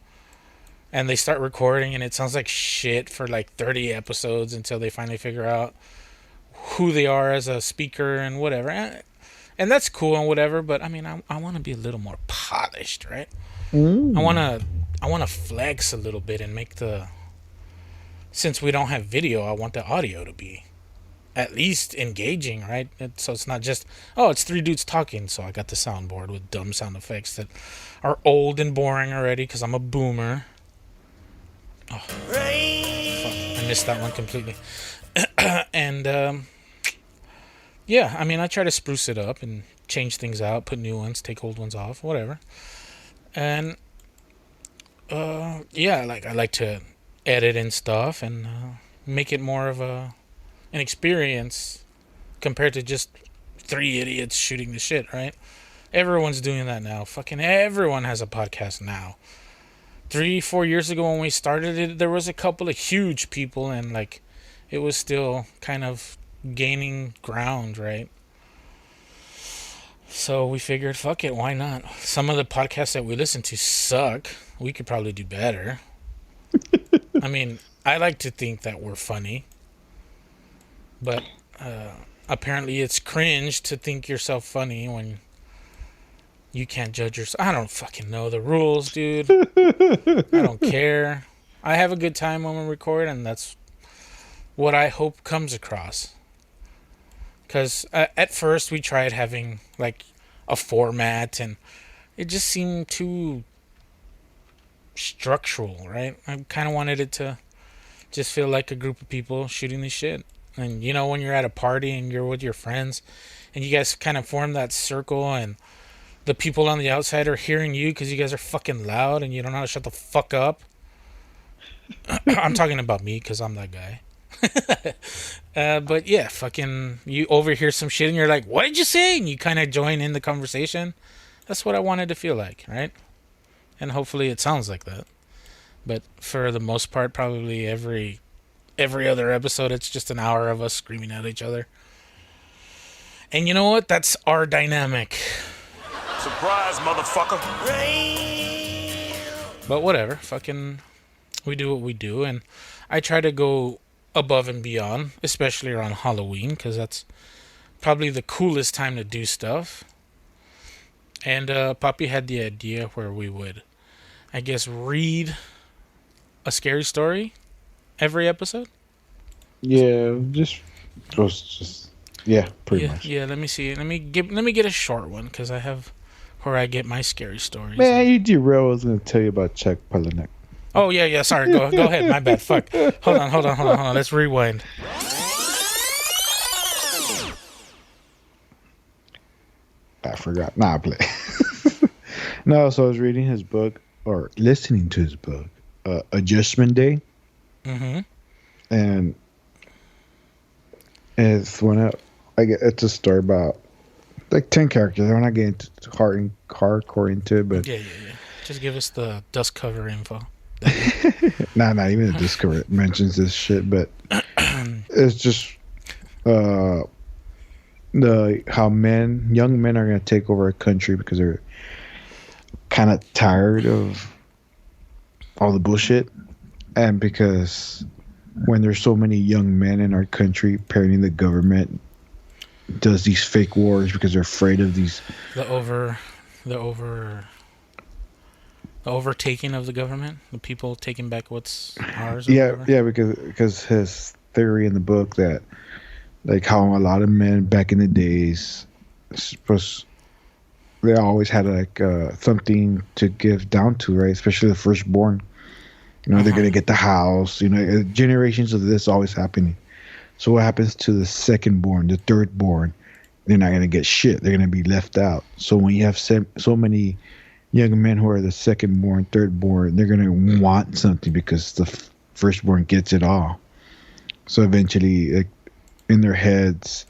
[SPEAKER 1] and they start recording, and it sounds like shit for like 30 episodes until they finally figure out who they are as a speaker and whatever. And that's cool and whatever, but I mean, I want to be a little more polished, right? I want to flex a little bit and make since we don't have video, I want the audio to be at least engaging, right? So it's not just, oh, it's three dudes talking. So I got the soundboard with dumb sound effects that are old and boring already because I'm a boomer. Oh, fuck, I missed that one completely. And yeah, I mean, I try to spruce it up and change things out, put new ones, take old ones off, whatever. And yeah, like I like to edit and stuff and make it more of an experience compared to just three idiots shooting the shit, right? Everyone's doing that now. Fucking everyone has a podcast now. 3-4 years ago when we started it, there was a couple of huge people and like it was still kind of gaining ground, right? So we figured, fuck it, why not? Some of the podcasts that we listen to suck. We could probably do better. I mean, I like to think that we're funny. But apparently it's cringe to think yourself funny when you can't judge yourself. I don't fucking know the rules, dude. I don't care. I have a good time when we record, and that's what I hope comes across. Because at first we tried having like a format, and it just seemed too structural, right? I kind of wanted it to just feel like a group of people shooting the shit. And you know, when you're at a party and you're with your friends, and you guys kind of form that circle, and the people on the outside are hearing you because you guys are fucking loud and you don't know how to shut the fuck up. I'm talking about me because I'm that guy. But yeah, fucking, you overhear some shit and you're like, what did you say? And you kind of join in the conversation. That's what I wanted to feel like, right? And hopefully it sounds like that. But for the most part, probably every other episode, it's just an hour of us screaming at each other. And you know what? That's our dynamic.
[SPEAKER 3] Surprise, motherfucker.
[SPEAKER 1] But whatever, fucking, we do what we do. And I try to go above and beyond, especially around Halloween, because that's probably the coolest time to do stuff. And Poppy had the idea where we would, I guess, read a scary story every episode.
[SPEAKER 2] Yeah, yeah, pretty much.
[SPEAKER 1] Yeah, let me see. Let me get a short one because I have where I get my scary stories.
[SPEAKER 2] Man, you derailed. I was going to tell you about Chuck Palahniuk.
[SPEAKER 1] Oh yeah. Sorry, go ahead. My bad. Fuck. Hold on. Let's rewind.
[SPEAKER 2] I forgot. Nah, I play. No, so I was reading his book or listening to his book, Adjustment Day.
[SPEAKER 1] Mm-hmm.
[SPEAKER 2] And it's a story about like 10 characters. I'm not getting hardcore into it, but
[SPEAKER 1] Yeah. Just give us the dust cover info.
[SPEAKER 2] not even the Discord mentions this shit, but it's just how young men are going to take over a country because they're kind of tired of all the bullshit, and because when there's so many young men in our country, apparently the government does these fake wars because they're afraid of these
[SPEAKER 1] The overtaking of the government, the people taking back what's ours.
[SPEAKER 2] Yeah, because his theory in the book that like how a lot of men back in the days they always had like something to give down to, right? Especially the firstborn. You know, they're gonna get the house. You know, generations of this always happening. So what happens to the secondborn, the thirdborn? They're not gonna get shit. They're gonna be left out. So when you have so many young men who are the secondborn, thirdborn, they're gonna want something because the firstborn gets it all. So eventually, like, in their heads,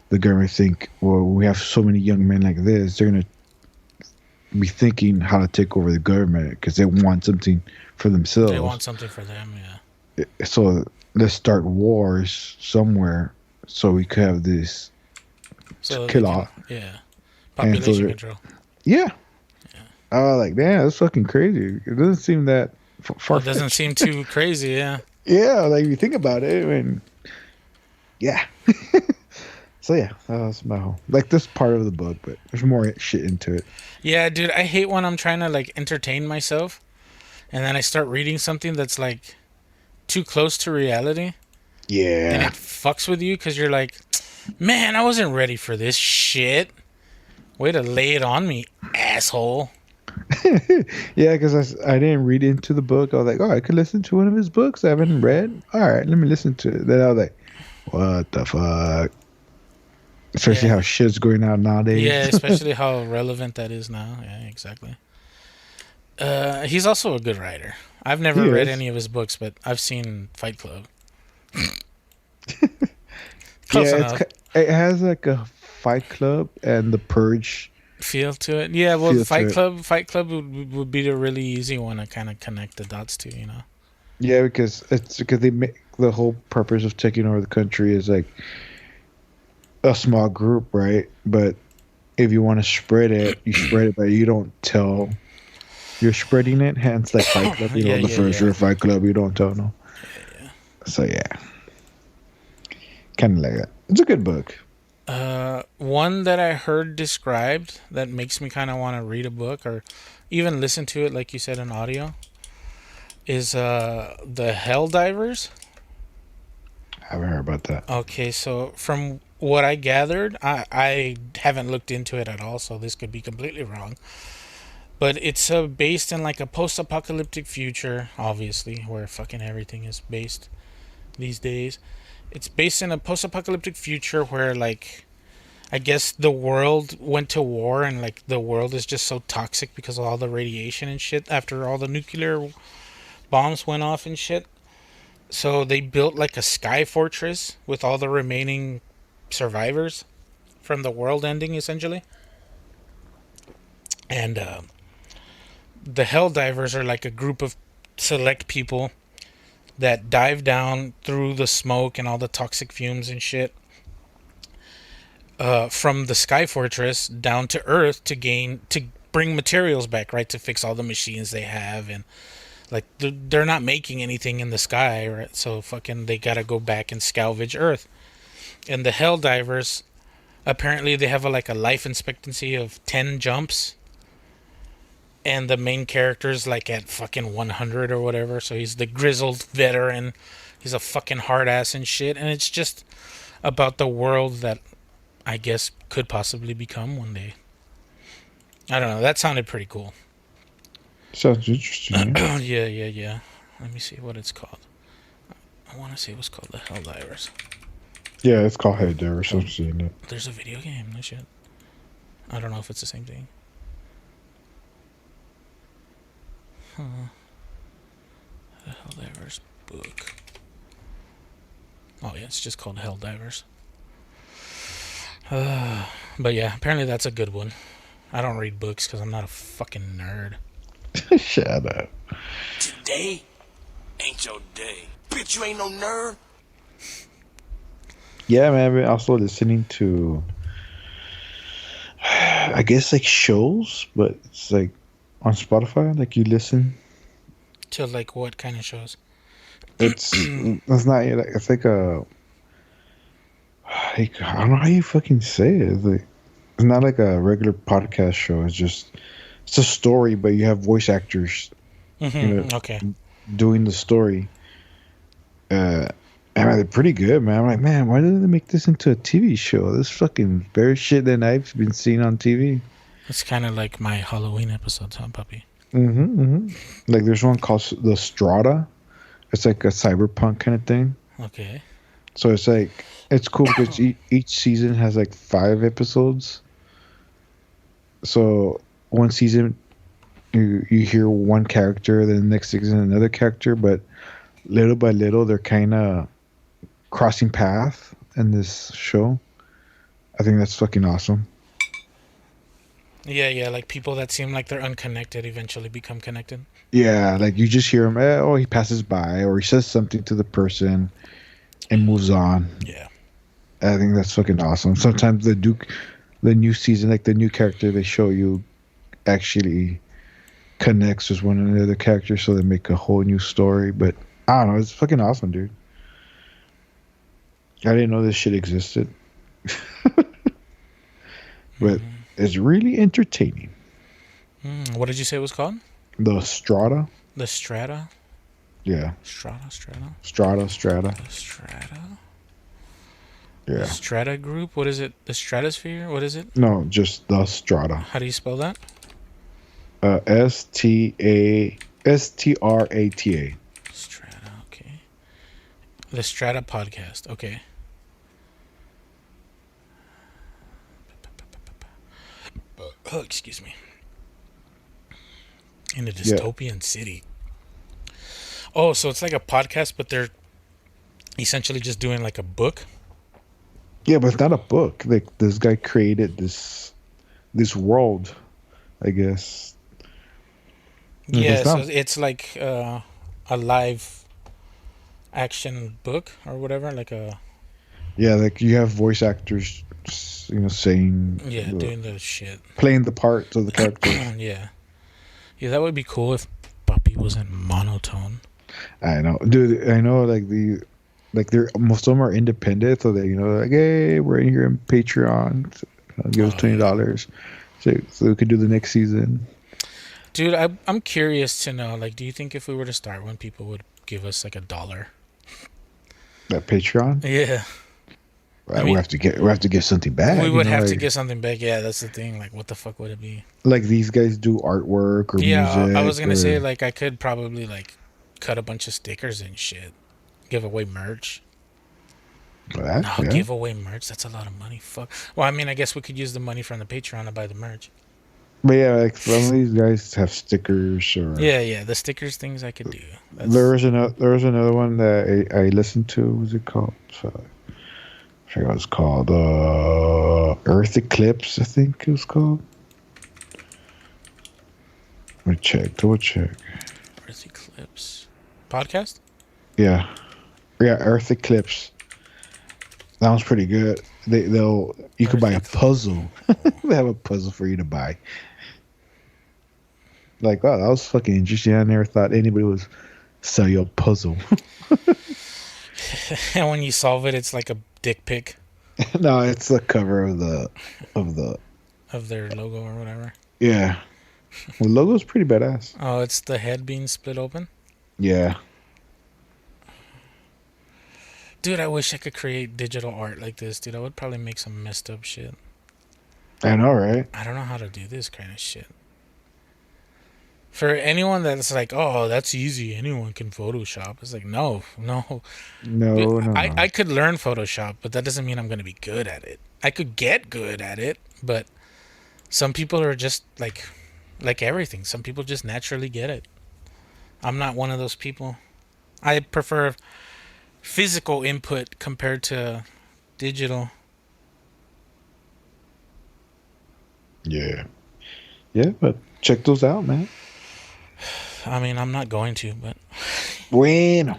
[SPEAKER 2] the government think, well, we have so many young men like this, they're gonna be thinking how to take over the government because they want something for themselves.
[SPEAKER 1] They want something for them, yeah.
[SPEAKER 2] So let's start wars somewhere so we could have this kill off.
[SPEAKER 1] Yeah. Population control.
[SPEAKER 2] Yeah. I was like, man, that's fucking crazy. It doesn't seem that far.
[SPEAKER 1] It doesn't seem too crazy, yeah.
[SPEAKER 2] Yeah, like if you think about it, I mean, yeah. So yeah, that was my whole this part of the book, but there's more shit into it.
[SPEAKER 1] Yeah, dude, I hate when I'm trying to like entertain myself, and then I start reading something that's like too close to reality, and
[SPEAKER 2] Yeah.
[SPEAKER 1] it fucks with you because you're like, man, I wasn't ready for this shit. Way to lay it on me, asshole.
[SPEAKER 2] Yeah, because I didn't read into the book. I was like, oh, I could listen to one of his books I haven't read. All right, let me listen to it. Then I was like, what the fuck? Especially
[SPEAKER 1] Yeah.
[SPEAKER 2] how shit's going out nowadays.
[SPEAKER 1] Yeah, especially how relevant that is now. Yeah, exactly. He's also a good writer. I've never
[SPEAKER 2] He
[SPEAKER 1] read
[SPEAKER 2] is.
[SPEAKER 1] any of his books, but I've seen Fight Club. Close
[SPEAKER 2] Yeah,
[SPEAKER 1] enough.
[SPEAKER 2] it has like a Fight Club and The Purge
[SPEAKER 1] Feel to it. Yeah, well,
[SPEAKER 2] feel to it.
[SPEAKER 1] Fight Club would be the really easy one to kind of connect the dots to, you know.
[SPEAKER 2] Yeah, because they make the whole purpose of taking over the country is like a small group, right? But if you want to spread it, you spread it, but you don't tell you're spreading it. Hence, like Fight Club,
[SPEAKER 1] Yeah,
[SPEAKER 2] the
[SPEAKER 1] yeah,
[SPEAKER 2] first
[SPEAKER 1] yeah.
[SPEAKER 2] real Fight Club, you don't tell no. So yeah, kind of like that. It's a good book.
[SPEAKER 1] One that I heard described that makes me kind of want to read a book or even listen to it, like you said, in audio, is the Hell Divers.
[SPEAKER 2] I haven't heard about that.
[SPEAKER 1] Okay, so from what I gathered, I haven't looked into it at all, so this could be completely wrong. But it's based in like a post-apocalyptic future, obviously, where fucking everything is based these days. It's based in a post-apocalyptic future where, like, I guess the world went to war and like the world is just so toxic because of all the radiation and shit after all the nuclear bombs went off and shit. So they built like a sky fortress with all the remaining survivors from the world ending, essentially. And the Hell Divers are like a group of select people that dive down through the smoke and all the toxic fumes and shit from the Sky Fortress down to Earth to bring materials back, right, to fix all the machines they have, and like they're not making anything in the sky, right? So fucking they gotta go back and salvage Earth. And the Hell Divers, apparently they have like a life expectancy of 10 jumps, and the main character's like at fucking 100 or whatever. So he's the grizzled veteran. He's a fucking hard ass and shit, and it's just about the world that I guess could possibly become one day. I don't know. That sounded pretty cool.
[SPEAKER 2] Sounds interesting. Yeah.
[SPEAKER 1] Yeah. Let me see what it's called. I want to say it was called the Hell Divers.
[SPEAKER 2] Yeah, it's called Head Diver. So seeing it.
[SPEAKER 1] There's a video game. No shit. I don't know if it's the same thing. The Hell Divers book. Oh yeah, it's just called Hell Divers. But yeah, apparently that's a good one. I don't read books because I'm not a fucking nerd.
[SPEAKER 2] Shut up.
[SPEAKER 3] Today ain't your day. Bitch, you ain't no nerd.
[SPEAKER 2] Yeah, man. I've been also listening to, I guess, like shows, but it's like on Spotify. Like you listen.
[SPEAKER 1] To like what kind of shows?
[SPEAKER 2] It's not like it's like a. Like, I don't know how you fucking say it. It's not like a regular podcast show. It's a story, but you have voice actors,
[SPEAKER 1] Okay.
[SPEAKER 2] doing the story. And they're pretty good, man. I'm like, man, why didn't they make this into a TV show? This fucking better shit than I've been seeing on TV.
[SPEAKER 1] It's kind of like my Halloween episodes, huh, puppy?
[SPEAKER 2] Like, there's one called The Strata. It's like a cyberpunk kind of thing.
[SPEAKER 1] Okay.
[SPEAKER 2] So it's like, it's cool because each season has like 5 episodes. So one season, you hear one character, then the next season another character, but little by little they're kind of crossing path in this show. I think that's fucking awesome.
[SPEAKER 1] Yeah, like people that seem like they're unconnected eventually become connected.
[SPEAKER 2] Yeah, like you just hear him, oh, he passes by, or he says something to the person and moves on.
[SPEAKER 1] Yeah.
[SPEAKER 2] I think that's fucking awesome. Sometimes the new season, like the new character they show you, actually connects with one another character, so they make a whole new story. But I don't know, it's fucking awesome, dude. I didn't know this shit existed, but it's really entertaining.
[SPEAKER 1] What did you say it was called?
[SPEAKER 2] The Strata.
[SPEAKER 1] The Strata?
[SPEAKER 2] Yeah.
[SPEAKER 1] Strata.
[SPEAKER 2] Strata.
[SPEAKER 1] The Strata. The
[SPEAKER 2] Yeah.
[SPEAKER 1] Strata Group. What is it? The Stratosphere. What is it?
[SPEAKER 2] No, just the Strata.
[SPEAKER 1] How do you spell that?
[SPEAKER 2] Strata.
[SPEAKER 1] Strata. Okay. The Strata Podcast. Okay. Oh, excuse me. In a
[SPEAKER 2] Yeah.
[SPEAKER 1] dystopian city. Oh, so it's like a podcast, but they're essentially just doing like a book.
[SPEAKER 2] Yeah, but it's not a book. Like this guy created this world, I guess. Like,
[SPEAKER 1] Yeah,
[SPEAKER 2] it's
[SPEAKER 1] so
[SPEAKER 2] not.
[SPEAKER 1] it's like a live action book or whatever, like a
[SPEAKER 2] Yeah, like you have voice actors, saying,
[SPEAKER 1] doing the shit.
[SPEAKER 2] playing the parts of the characters.
[SPEAKER 1] Yeah, yeah, that would be cool if Puppy wasn't monotone.
[SPEAKER 2] I know, dude. I know, like they're most of them are independent, so they like, hey, we're in here on Patreon, give us $20, so we could do the next season.
[SPEAKER 1] Dude, I'm curious to know, like, do you think if we were to start one, people would give us like $1?
[SPEAKER 2] That Patreon,
[SPEAKER 1] Yeah,
[SPEAKER 2] we have to give something back.
[SPEAKER 1] we would have to
[SPEAKER 2] like,
[SPEAKER 1] get something back. Yeah, that's the thing. Like, what the fuck would it be?
[SPEAKER 2] like these guys do artwork or
[SPEAKER 1] Yeah,
[SPEAKER 2] music.
[SPEAKER 1] I was gonna
[SPEAKER 2] or,
[SPEAKER 1] say like I could probably like cut a bunch of stickers and shit, give away merch.
[SPEAKER 2] that,
[SPEAKER 1] No,
[SPEAKER 2] yeah.
[SPEAKER 1] give away merch. That's a lot of money. Fuck. Well, I mean, I guess we could use the money from the Patreon to buy the merch.
[SPEAKER 2] But yeah, like some of these guys have stickers or.
[SPEAKER 1] Yeah, the stickers things I could do.
[SPEAKER 2] There was another one that I listened to. What was it called? I forgot what it's called. Earth Eclipse, I think it was called. Let me double check.
[SPEAKER 1] Earth Eclipse podcast.
[SPEAKER 2] Yeah, Earth Eclipse. That was pretty good. You could buy a puzzle. They have a puzzle for you to buy. Like, wow, that was fucking interesting. I never thought anybody would sell you a puzzle.
[SPEAKER 1] And when you solve it, it's like a dick pic
[SPEAKER 2] No, it's the cover of the
[SPEAKER 1] of their logo or whatever.
[SPEAKER 2] yeah. The logo's pretty badass.
[SPEAKER 1] Oh, it's the head being split open.
[SPEAKER 2] Yeah.
[SPEAKER 1] Dude, I wish I could create digital art like this, dude. I would probably make some messed up shit.
[SPEAKER 2] I know, right?
[SPEAKER 1] I don't know how to do this kind of shit. For anyone that's like, oh, that's easy. Anyone can Photoshop. It's like, no.
[SPEAKER 2] No.
[SPEAKER 1] I could learn Photoshop, but that doesn't mean I'm going to be good at it. I could get good at it, but some people are just like everything. Some people just naturally get it. I'm not one of those people. I prefer physical input compared to digital.
[SPEAKER 2] Yeah. Yeah, but check those out, man.
[SPEAKER 1] I mean, I'm not going to, but
[SPEAKER 2] Bueno.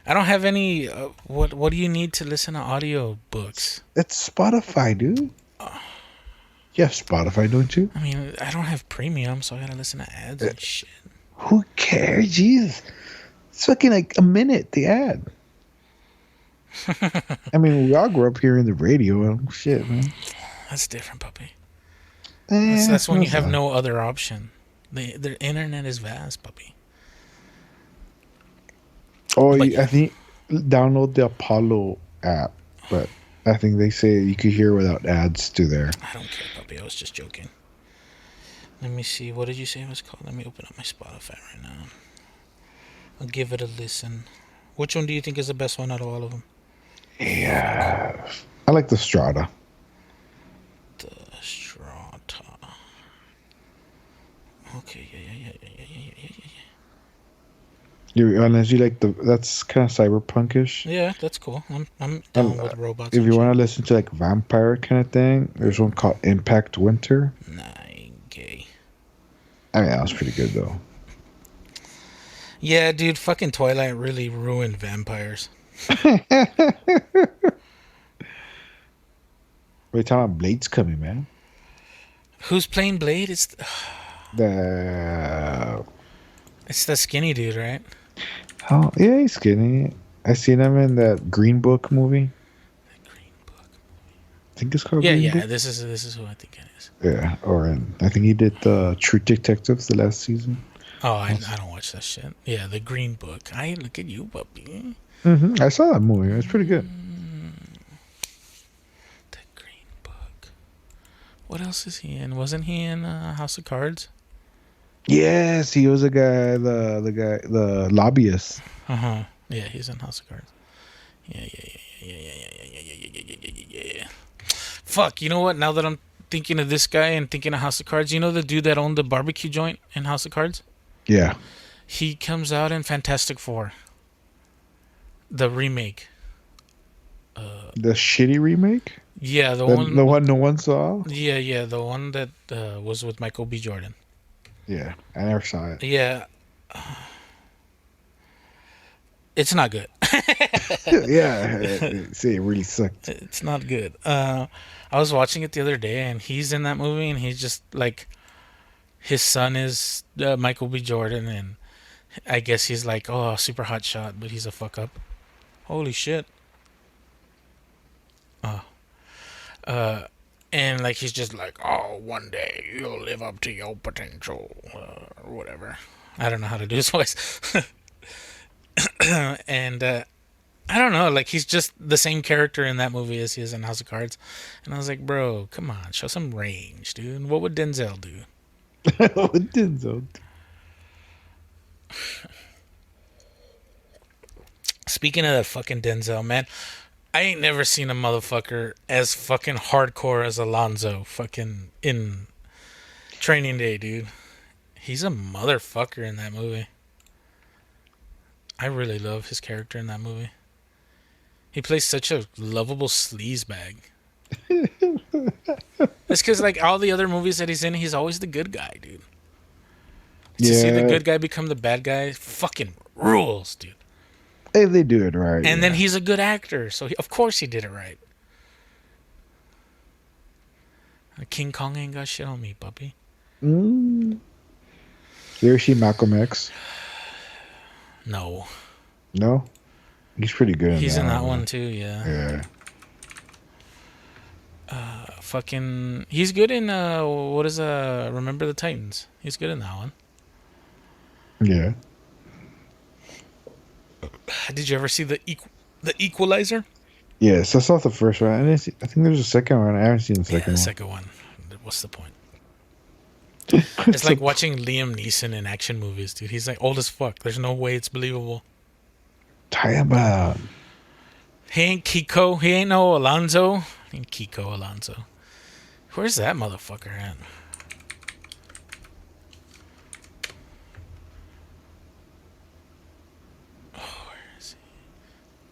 [SPEAKER 1] I don't have any. What do you need to listen to audio books?
[SPEAKER 2] It's Spotify, dude. You have Spotify, don't you?
[SPEAKER 1] I mean, I don't have premium, so I gotta listen to ads and shit.
[SPEAKER 2] Who cares? Jesus. It's fucking like a minute, the ad. I mean, we all grew up hearing the radio. Shit, man.
[SPEAKER 1] That's different, puppy. That's when you have no other option. The internet is vast, puppy.
[SPEAKER 2] Oh,
[SPEAKER 1] But-
[SPEAKER 2] I think download the Apollo app, but I think they say you could hear without ads to there.
[SPEAKER 1] I don't care, puppy. I was just joking. Let me see. What did you say it was called? Let me open up my Spotify right now. I'll give it a listen. Which one do you think is the best one out of all of them?
[SPEAKER 2] Yeah, I like the Strata.
[SPEAKER 1] The Strata. Okay, yeah.
[SPEAKER 2] Unless you like that's kind of cyberpunkish.
[SPEAKER 1] Yeah, that's cool. I'm down with robots.
[SPEAKER 2] If you want to listen to like vampire kind of thing, there's one called Impact Winter.
[SPEAKER 1] Nah, gay.
[SPEAKER 2] I mean, that was pretty good though.
[SPEAKER 1] Yeah, dude, fucking Twilight really ruined vampires.
[SPEAKER 2] We're talking about Blade's coming, man.
[SPEAKER 1] Who's playing Blade? It's
[SPEAKER 2] The
[SPEAKER 1] the skinny dude, right?
[SPEAKER 2] oh yeah, he's skinny. I seen him in that Green Book movie.
[SPEAKER 1] The Green Book.
[SPEAKER 2] I think it's called
[SPEAKER 1] Yeah,
[SPEAKER 2] Green
[SPEAKER 1] yeah.
[SPEAKER 2] Book.
[SPEAKER 1] This is who I think it is.
[SPEAKER 2] Yeah, I think he did the True Detectives the last season.
[SPEAKER 1] Oh, I don't watch that shit. Yeah, the Green Book. I look at you, puppy.
[SPEAKER 2] I saw that movie. It was pretty good.
[SPEAKER 1] The Green Book. What else is he in? Wasn't he in House of Cards?
[SPEAKER 2] Yes, he was a guy, the lobbyist.
[SPEAKER 1] Uh huh. Yeah, he's in House of Cards. Yeah. Fuck, you know what? Now that I'm thinking of this guy and thinking of House of Cards, you know the dude that owned the barbecue joint in House of Cards?
[SPEAKER 2] Yeah.
[SPEAKER 1] He comes out in Fantastic Four, the remake.
[SPEAKER 2] The shitty remake?
[SPEAKER 1] Yeah, the
[SPEAKER 2] The
[SPEAKER 1] one.
[SPEAKER 2] one no one saw?
[SPEAKER 1] Yeah, the one that was with Michael B. Jordan.
[SPEAKER 2] Yeah, I never saw it.
[SPEAKER 1] Yeah, it's not good.
[SPEAKER 2] Yeah, see, it really sucked.
[SPEAKER 1] It's not good. I was watching it the other day, and he's in that movie, and he's just like, his son is Michael B. Jordan, and I guess he's like, oh, super hot shot, but he's a fuck up. Holy shit. And like he's just like, oh, one day you'll live up to your potential, or whatever. I don't know how to do his voice. And I don't know, like he's just the same character in that movie as he is in House of Cards. And I was like, bro, come on, show some range, dude. What would Denzel do?
[SPEAKER 2] It did so.
[SPEAKER 1] Speaking of that fucking Denzel, man, I ain't never seen a motherfucker as fucking hardcore as Alonzo fucking in Training Day, dude. He's a motherfucker in that movie. I really love his character in that movie. He plays such a lovable sleazebag. It's because, like, all the other movies that he's in, he's always the good guy, dude. To see the good guy become the bad guy fucking rules, dude.
[SPEAKER 2] Hey, they do it right.
[SPEAKER 1] And then he's a good actor, so of course he did it right. King Kong ain't got shit on me, puppy.
[SPEAKER 2] You ever see Malcolm X?
[SPEAKER 1] No.
[SPEAKER 2] No? He's pretty good.
[SPEAKER 1] He's in that one too, yeah.
[SPEAKER 2] Yeah.
[SPEAKER 1] Fucking, he's good in what is Remember the Titans. He's good in that one.
[SPEAKER 2] Yeah.
[SPEAKER 1] Did you ever see the Equalizer?
[SPEAKER 2] Yes, I saw the first one. I think there's a second one. I haven't seen the second
[SPEAKER 1] The
[SPEAKER 2] one.
[SPEAKER 1] second one. What's the point? It's like watching Liam Neeson in action movies, dude. He's like old as fuck. There's no way it's believable.
[SPEAKER 2] Tie about.
[SPEAKER 1] He ain't Kiko. He ain't no Alonzo. He ain't Kiko Alonzo. Where's that motherfucker at? Oh, where is he?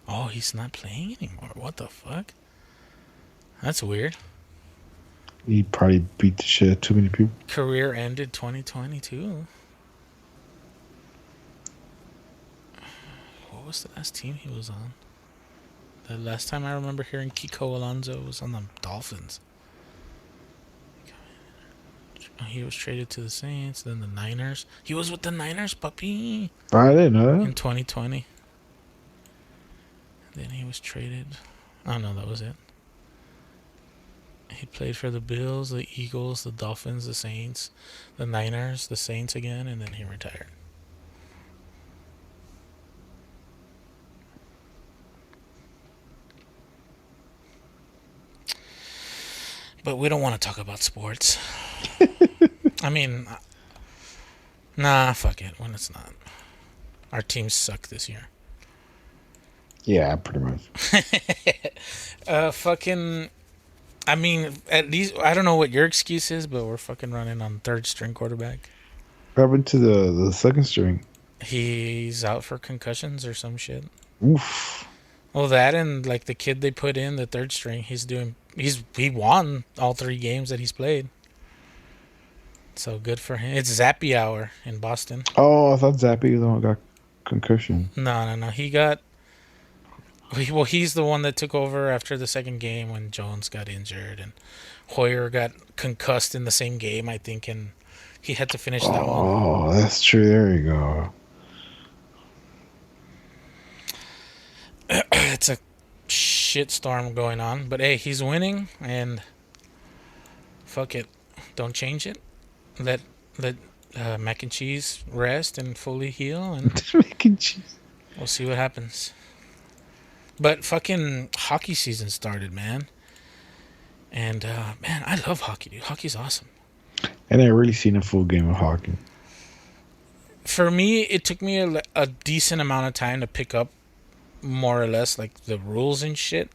[SPEAKER 1] Oh, he's not playing anymore. What the fuck? That's weird.
[SPEAKER 2] He probably beat the shit out of too many people.
[SPEAKER 1] Career ended 2022. What was the last team he was on? The last time I remember hearing Kiko Alonso was on the Dolphins. He was traded to the Saints, then the Niners. He was with the Niners, puppy,
[SPEAKER 2] I didn't know
[SPEAKER 1] in
[SPEAKER 2] that.
[SPEAKER 1] 2020. Then he was traded. Oh, no, that was it. He played for the Bills, the Eagles, the Dolphins, the Saints, the Niners, the Saints again, and then he retired. But we don't want to talk about sports. I mean, nah, fuck it. When it's not. Our teams suck this year.
[SPEAKER 2] Yeah, pretty much.
[SPEAKER 1] Fucking. I mean, at least I don't know what your excuse is, but we're fucking running on third string quarterback.
[SPEAKER 2] What happened to the second string?
[SPEAKER 1] He's out for concussions or some shit.
[SPEAKER 2] Oof.
[SPEAKER 1] Well, that and like the kid they put in the third string, he won all 3 games that he's played. So good for him. It's Zappy hour in Boston.
[SPEAKER 2] Oh, I thought Zappy was the one who got concussion.
[SPEAKER 1] No. He's the one that took over after the second game when Jones got injured and Hoyer got concussed in the same game, I think, and he had to finish that one.
[SPEAKER 2] Oh, that's true. There you go.
[SPEAKER 1] It's a shitstorm going on, but hey, he's winning, and fuck it, don't change it. Let Mac and cheese rest and fully heal, and
[SPEAKER 2] Mac and cheese.
[SPEAKER 1] we'll see what happens. But fucking hockey season started, man. And man, I love hockey, dude. Hockey's awesome.
[SPEAKER 2] And I really seen a full game of hockey.
[SPEAKER 1] For me, it took me a decent amount of time to pick up more or less like the rules and shit.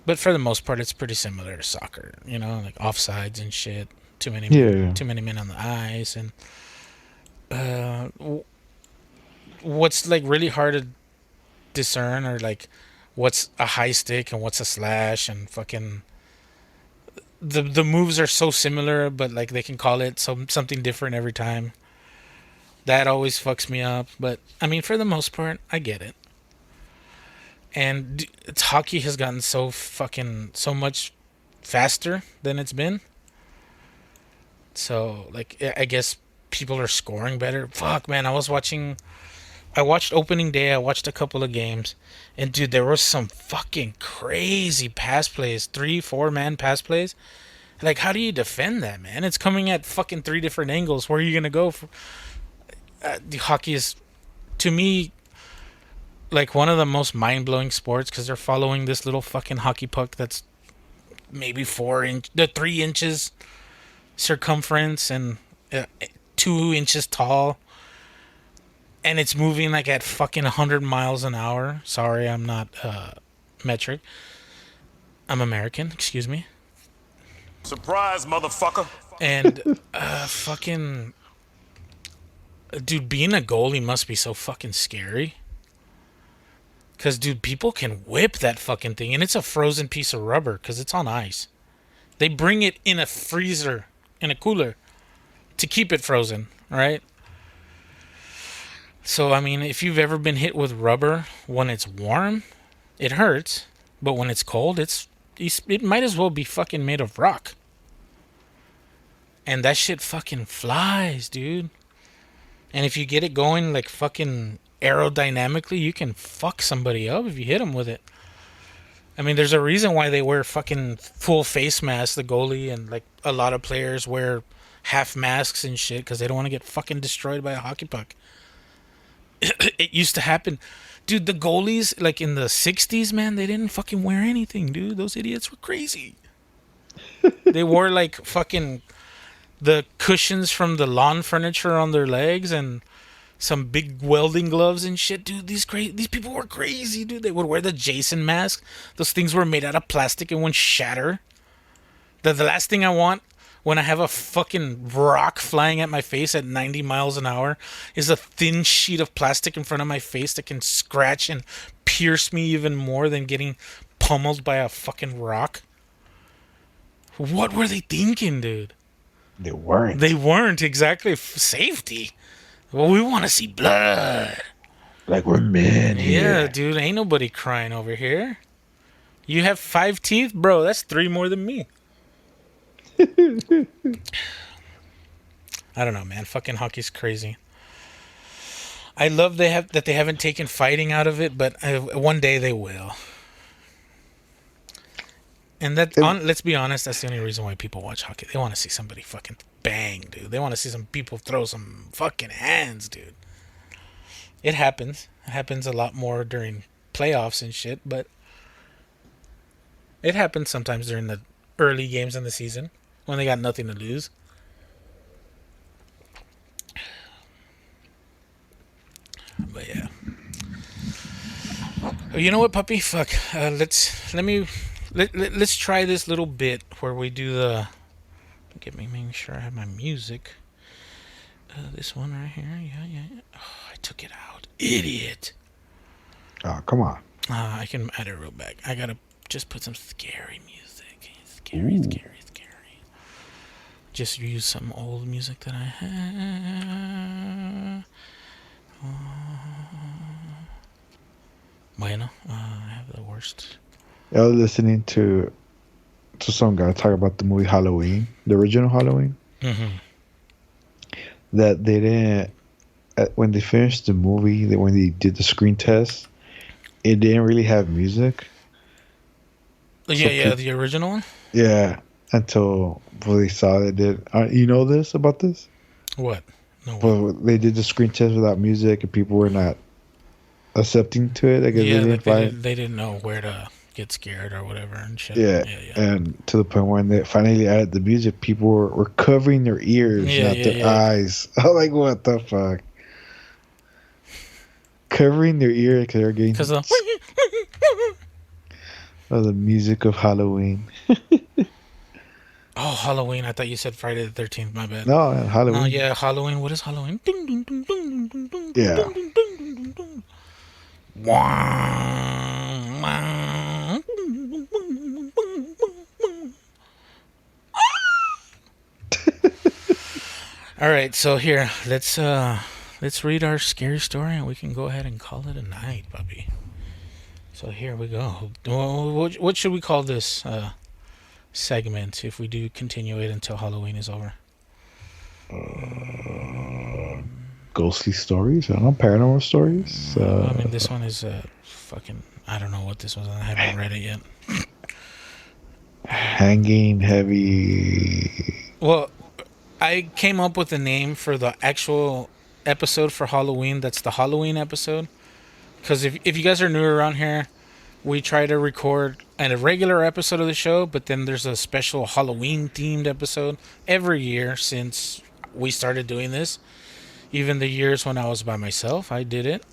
[SPEAKER 1] But for the most part, it's pretty similar to soccer. You know, like offsides and shit. Too many men on the ice, and what's like really hard to discern, or like what's a high stick and what's a slash, and fucking the moves are so similar, but like they can call it something different every time. That always fucks me up. But I mean, for the most part, I get it. And hockey has gotten so much faster than it's been. So like, I guess people are scoring better. Fuck, man, I watched opening day. I watched a couple of games, and dude, there was some fucking crazy pass plays, 3-4 man pass plays. Like, how do you defend that, man? It's coming at fucking 3 different angles. Where are you gonna go? The hockey is, to me, like one of the most mind blowing sports, because they're following this little fucking hockey puck that's maybe 3 inches circumference and 2 inches tall. And it's moving like at fucking 100 miles an hour. Sorry, I'm not metric. I'm American, excuse me.
[SPEAKER 3] Surprise, motherfucker.
[SPEAKER 1] And fucking... Dude, being a goalie must be so fucking scary. Because, dude, people can whip that fucking thing. And it's a frozen piece of rubber because it's on ice. They bring it in a freezer, in a cooler, to keep it frozen, right? So, I mean, if you've ever been hit with rubber when it's warm, it hurts. But when it's cold, it might as well be fucking made of rock. And that shit fucking flies, dude. And if you get it going like fucking aerodynamically, you can fuck somebody up if you hit them with it. I mean, there's a reason why they wear fucking full face masks, the goalie, and like a lot of players wear half masks and shit because they don't want to get fucking destroyed by a hockey puck. It used to happen. Dude, the goalies, like in the 60s, man, they didn't fucking wear anything, dude. Those idiots were crazy. They wore like fucking the cushions from the lawn furniture on their legs and some big welding gloves and shit. Dude, these people were crazy, dude. They would wear the Jason mask. Those things were made out of plastic and wouldn't shatter. The last thing I want when I have a fucking rock flying at my face at 90 miles an hour is a thin sheet of plastic in front of my face that can scratch and pierce me even more than getting pummeled by a fucking rock. What were they thinking, dude?
[SPEAKER 2] They weren't.
[SPEAKER 1] They weren't, exactly. Safety. Well, we want to see blood.
[SPEAKER 2] Like we're men here.
[SPEAKER 1] Yeah, dude. Ain't nobody crying over here. You have 5 teeth? Bro, that's 3 more than me. I don't know, man. Fucking hockey's crazy. I love that they haven't taken fighting out of it, but one day they will. And let's be honest, that's the only reason why people watch hockey. They want to see somebody fucking bang, dude. They want to see some people throw some fucking hands, dude. It happens. It happens a lot more during playoffs and shit, but it happens sometimes during the early games in the season when they got nothing to lose. But yeah. You know what, puppy? Fuck. Let's try this little bit where we do the... Making sure I have my music. This one right here. Yeah. Oh, I took it out. Idiot.
[SPEAKER 2] Oh, come on.
[SPEAKER 1] I can add it real back. I gotta just put some scary music. Scary. Just use some old music that I have. Bueno, I have the worst.
[SPEAKER 2] I was listening to some guy talk about the movie Halloween, the original Halloween.
[SPEAKER 1] Mm-hmm.
[SPEAKER 2] That they didn't, when they finished the movie, when they did the screen test, it didn't really have music.
[SPEAKER 1] Yeah, the original one?
[SPEAKER 2] Yeah, until they saw they did. You know about this?
[SPEAKER 1] What? No way.
[SPEAKER 2] Well, they did the screen test without music, and people were not accepting to it. I guess
[SPEAKER 1] Yeah,
[SPEAKER 2] they didn't
[SPEAKER 1] like
[SPEAKER 2] find.
[SPEAKER 1] they didn't know where to get scared or whatever and shit.
[SPEAKER 2] Yeah,
[SPEAKER 1] Yeah, yeah.
[SPEAKER 2] and to the point when they finally added the music, people were covering their ears,
[SPEAKER 1] Yeah,
[SPEAKER 2] not
[SPEAKER 1] yeah,
[SPEAKER 2] their
[SPEAKER 1] yeah.
[SPEAKER 2] eyes. I'm like, what the fuck? Covering their ear because they're getting
[SPEAKER 1] Because
[SPEAKER 2] of the music of Halloween.
[SPEAKER 1] oh, Halloween. I thought you said Friday the 13th. My bad.
[SPEAKER 2] No,
[SPEAKER 1] No,
[SPEAKER 2] Halloween.
[SPEAKER 1] yeah, Halloween. What is Halloween? Ding, ding, ding, ding, ding, ding,
[SPEAKER 2] Yeah.
[SPEAKER 1] ding, ding, ding, ding, ding, ding. Wah, wah. All right, so here let's read our scary story and we can go ahead and call it a night, puppy. So here we go. What should we call this segment if we do continue it until Halloween is over?
[SPEAKER 2] Ghostly stories. I don't know, paranormal stories.
[SPEAKER 1] I mean, this one is fucking. I don't know what this was. I haven't read it yet.
[SPEAKER 2] Hanging Heavy.
[SPEAKER 1] Well, I came up with a name for the actual episode for Halloween. That's the Halloween episode. Because if you guys are new around here, we try to record a regular episode of the show, but then there's a special Halloween themed episode every year since we started doing this. Even the years when I was by myself, I did it.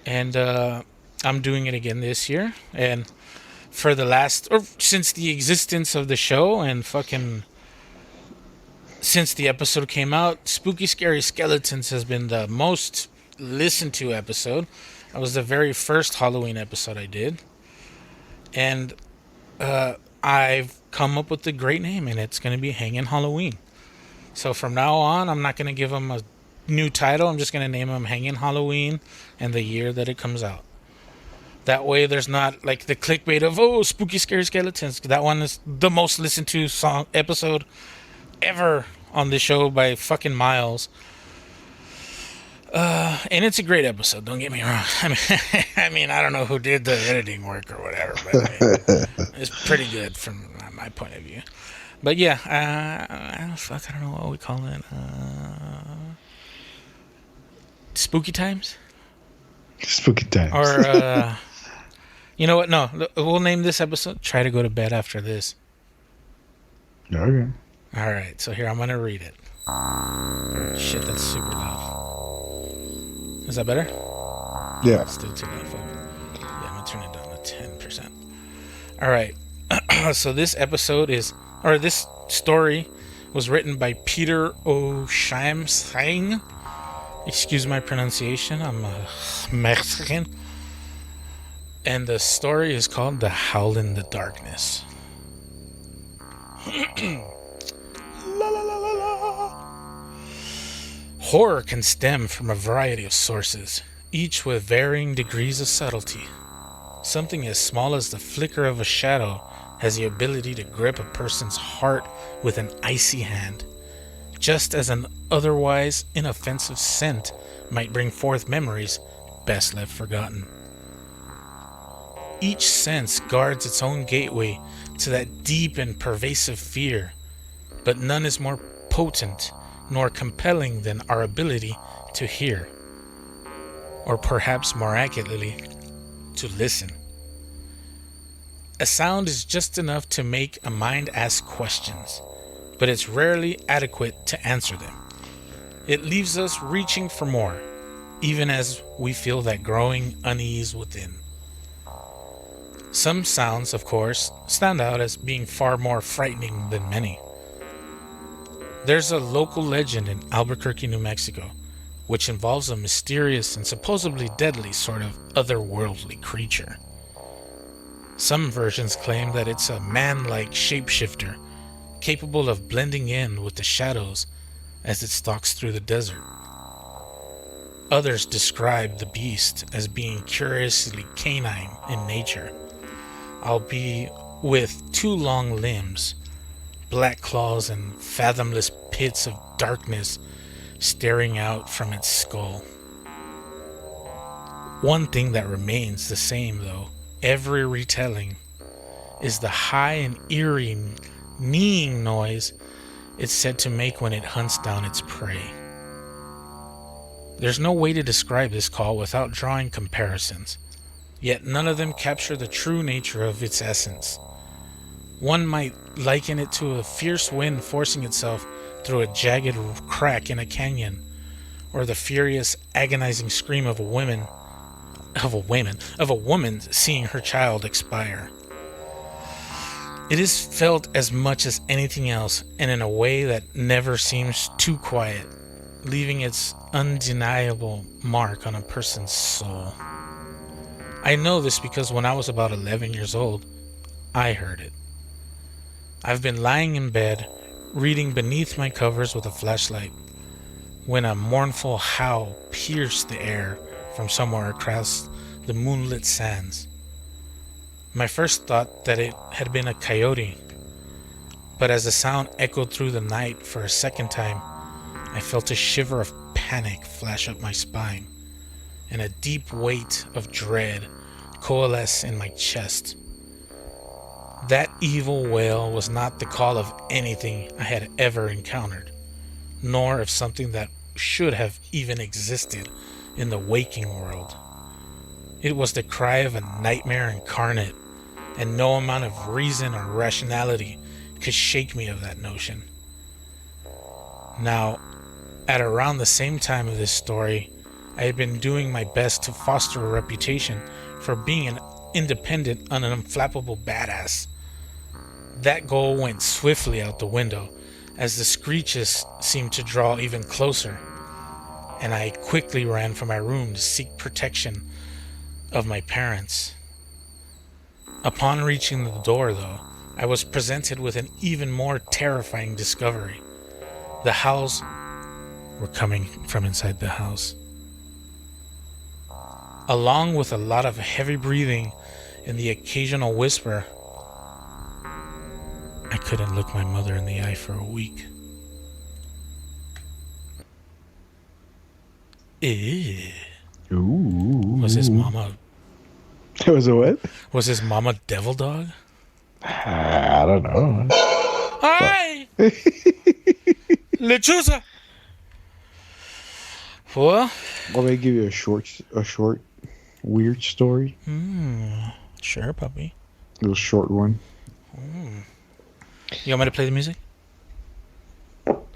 [SPEAKER 1] And I'm doing it again this year. And for the last, or since the existence of the show and fucking since the episode came out, Spooky Scary Skeletons has been the most listened to episode. That was the very first Halloween episode I did. And I've come up with a great name, and it's going to be Hangin' Halloween. So from now on, I'm not going to give them a new title. I'm just going to name them Hangin' Halloween and the year that it comes out. That way there's not like the clickbait of, oh, Spooky Scary Skeletons. That one is the most listened to song episode ever on the show by fucking miles. And it's a great episode, don't get me wrong. I mean, I don't know who did the editing work or whatever, but I mean, it's pretty good from my point of view. But yeah, I don't know what we call it. Spooky Times?
[SPEAKER 2] Spooky Times.
[SPEAKER 1] Or, you know what? No, we'll name this episode Try to Go to Bed After This.
[SPEAKER 2] Okay.
[SPEAKER 1] All right, so here, I'm going to read it. Shit, that's super loud. Is that better?
[SPEAKER 2] Yeah.
[SPEAKER 1] Still too loud, fuck. Yeah, I'm going to turn it down to 10%. All right, so this story was written by Peter O'Shamsang. Excuse my pronunciation, I'm Mexican. And the story is called The Howl in the Darkness. La, la, la, la, la. Horror can stem from a variety of sources, each with varying degrees of subtlety. Something as small as the flicker of a shadow has the ability to grip a person's heart with an icy hand, just as an otherwise inoffensive scent might bring forth memories best left forgotten. Each sense guards its own gateway to that deep and pervasive fear, but none is more potent nor compelling than our ability to hear, or perhaps more accurately, to listen. A sound is just enough to make a mind ask questions, but it's rarely adequate to answer them. It leaves us reaching for more, even as we feel that growing unease within. Some sounds, of course, stand out as being far more frightening than many. There's a local legend in Albuquerque, New Mexico, which involves a mysterious and supposedly deadly sort of otherworldly creature. Some versions claim that it's a man-like shapeshifter, capable of blending in with the shadows as it stalks through the desert. Others describe the beast as being curiously canine in nature, albeit with 2 long limbs, black claws, and fathomless pits of darkness staring out from its skull. One thing that remains the same, though, every retelling, is the high and eerie kneeing noise it's said to make when it hunts down its prey. There's no way to describe this call without drawing comparisons, yet none of them capture the true nature of its essence. One might liken it to a fierce wind forcing itself through a jagged crack in a canyon, or the furious, agonizing scream of a woman seeing her child expire. It is felt as much as anything else, and in a way that never seems too quiet, leaving its undeniable mark on a person's soul. I know this because when I was about 11 years old, I heard it. I've been lying in bed, reading beneath my covers with a flashlight, when a mournful howl pierced the air from somewhere across the moonlit sands. My first thought that it had been a coyote, but as the sound echoed through the night for a second time, I felt a shiver of panic flash up my spine, and a deep weight of dread coalesce in my chest. That evil wail was not the call of anything I had ever encountered, nor of something that should have even existed in the waking world. It was the cry of a nightmare incarnate, and no amount of reason or rationality could shake me of that notion. Now, at around the same time of this story, I had been doing my best to foster a reputation for being an independent, unflappable badass. That goal went swiftly out the window as the screeches seemed to draw even closer, and I quickly ran from my room to seek protection of my parents. Upon reaching the door, though, I was presented with an even more terrifying discovery. The howls were coming from inside the house, along with a lot of heavy breathing and the occasional whisper. I couldn't look my mother in the eye for a week. Ew.
[SPEAKER 2] Ooh.
[SPEAKER 1] Was his mama...
[SPEAKER 2] It was a what?
[SPEAKER 1] Was his mama devil dog?
[SPEAKER 2] I don't know.
[SPEAKER 1] Hi! Lechuza! Well...
[SPEAKER 2] Want me to give you a short, weird story?
[SPEAKER 1] Sure, puppy.
[SPEAKER 2] A little short one.
[SPEAKER 1] You want me to play the music?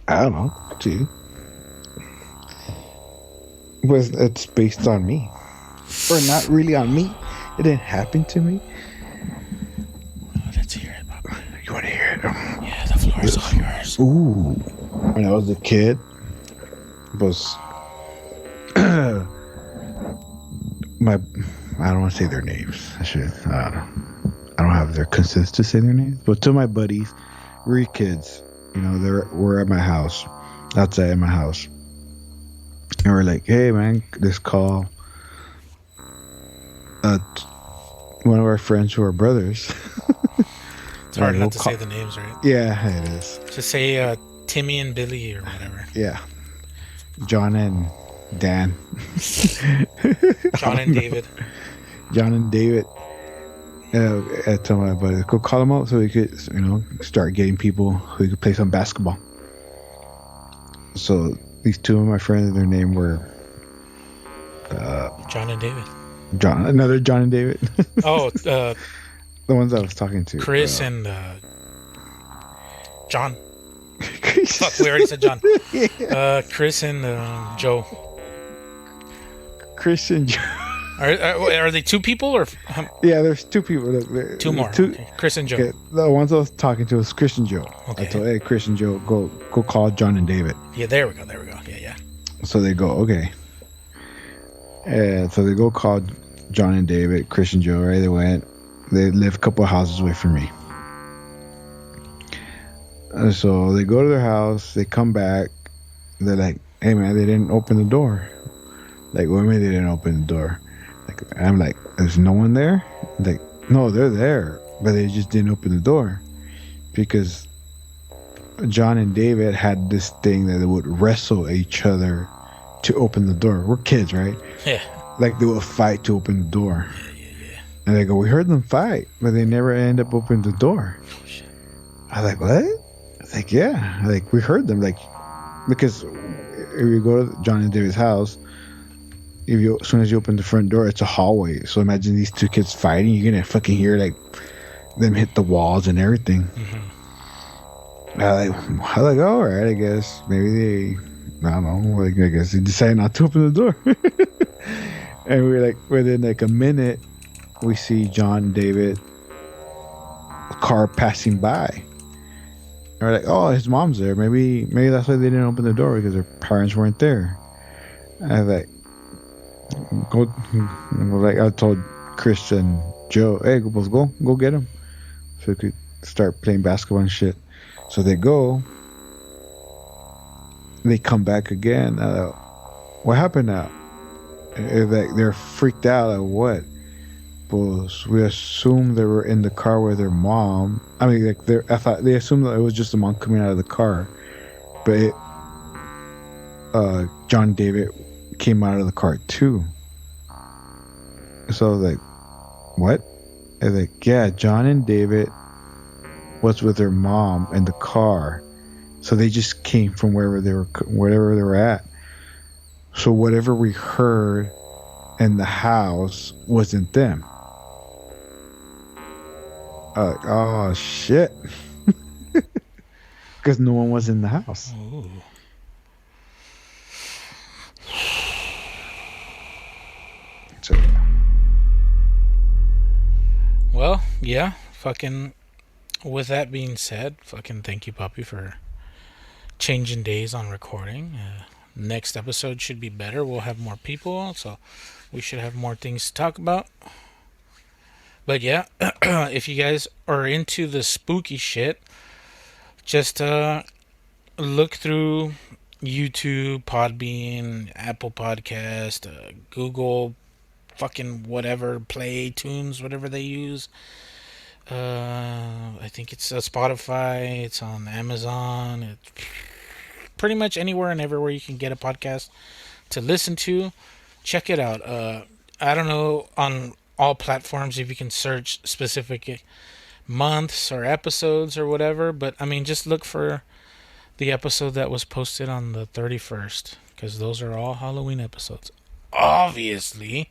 [SPEAKER 2] I don't know. See, it's based on me, or not really on me. It didn't happen to me.
[SPEAKER 1] Oh, let's hear it, puppy.
[SPEAKER 2] You want to hear it?
[SPEAKER 1] Yeah, the floor is all yours.
[SPEAKER 2] Ooh, when I was a kid, was I don't want to say their names. I don't have their consent to say their names, but to my buddies, we were kids. You know, we're at my house, outside my house, and we're like, "Hey, man, this call." One of our friends who are brothers.
[SPEAKER 1] It's hard not to say the names, right?
[SPEAKER 2] Yeah, it is.
[SPEAKER 1] Just say Timmy and Billy or whatever.
[SPEAKER 2] Yeah, John and Dan.
[SPEAKER 1] John and David.
[SPEAKER 2] John and David. I told my buddy, go call them out so we could, start getting people who could play some basketball. So these two of my friends, their name were
[SPEAKER 1] John and David.
[SPEAKER 2] Another John and David.
[SPEAKER 1] Oh,
[SPEAKER 2] the ones I was talking to.
[SPEAKER 1] Chris and John. Fuck, we already said John. Chris and Joe.
[SPEAKER 2] Chris and Joe.
[SPEAKER 1] Are they two people or?
[SPEAKER 2] Yeah, there's two people.
[SPEAKER 1] Two more. Okay. Chris and Joe.
[SPEAKER 2] Okay, the ones I was talking to was Chris and Joe.
[SPEAKER 1] Okay.
[SPEAKER 2] I told, hey, Chris and Joe, go call John and David.
[SPEAKER 1] Yeah, there we go. Yeah.
[SPEAKER 2] So they go, okay. And so they go call John and David, Chris and Joe, right? They went. They live a couple of houses away from me. So they go to their house. They come back. They're like, hey, man, they didn't open the door. Like, what do you mean they didn't open the door? Like, I'm like, there's no one there? Like, no, they're there. But they just didn't open the door. Because John and David had this thing that they would wrestle each other to open the door. We're kids, right?
[SPEAKER 1] Yeah.
[SPEAKER 2] Like, they would fight to open the door. Yeah. And they go, we heard them fight, but they never end up opening the door.
[SPEAKER 1] Oh, shit.
[SPEAKER 2] I was like, what? Like, yeah, like we heard them, like, because if you go to John and David's house, as soon as you open the front door, it's a hallway. So imagine these two kids fighting. You're gonna fucking hear like them hit the walls and everything. I like, all right, I guess maybe they, I don't know, like I guess they decided not to open the door. And we're like, within like a minute, we see John and David, a car passing by. And we're like, oh, his mom's there. Maybe that's why they didn't open the door, because their parents weren't there. And I was like, I told Chris and Joe, hey, go get him, so we could start playing basketball and shit. So they go. They come back again. What happened now? Like they're freaked out. Like, what? But we assume they were in the car with their mom. I mean, like I thought they assumed that it was just the mom coming out of the car, but John and David came out of the car too. So I was like, what? I was like, yeah, John and David was with their mom in the car, so they just came from wherever they were at. So whatever we heard in the house wasn't them. Oh shit, because no one was in the house.
[SPEAKER 1] Ooh.
[SPEAKER 2] So,
[SPEAKER 1] Well, yeah, fucking. With that being said, fucking thank you, Poppy, for changing days on recording. Next episode should be better. We'll have more people, so we should have more things to talk about. But yeah, if you guys are into the spooky shit, just look through YouTube, Podbean, Apple Podcast, Google, fucking whatever, Play, Tunes, whatever they use. I think it's Spotify, it's on Amazon, it's pretty much anywhere and everywhere you can get a podcast to listen to. Check it out. I don't know on all platforms if you can search specific months or episodes or whatever, but I mean, just look for the episode that was posted on the 31st, because those are all Halloween episodes, obviously.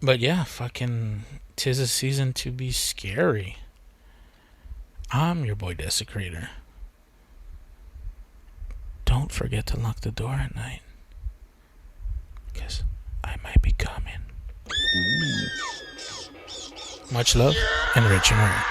[SPEAKER 1] But yeah, fucking 'tis a season to be scary. I'm your boy Desecrator. Don't forget to lock the door at night, because I might be coming. Much love and rich and rare.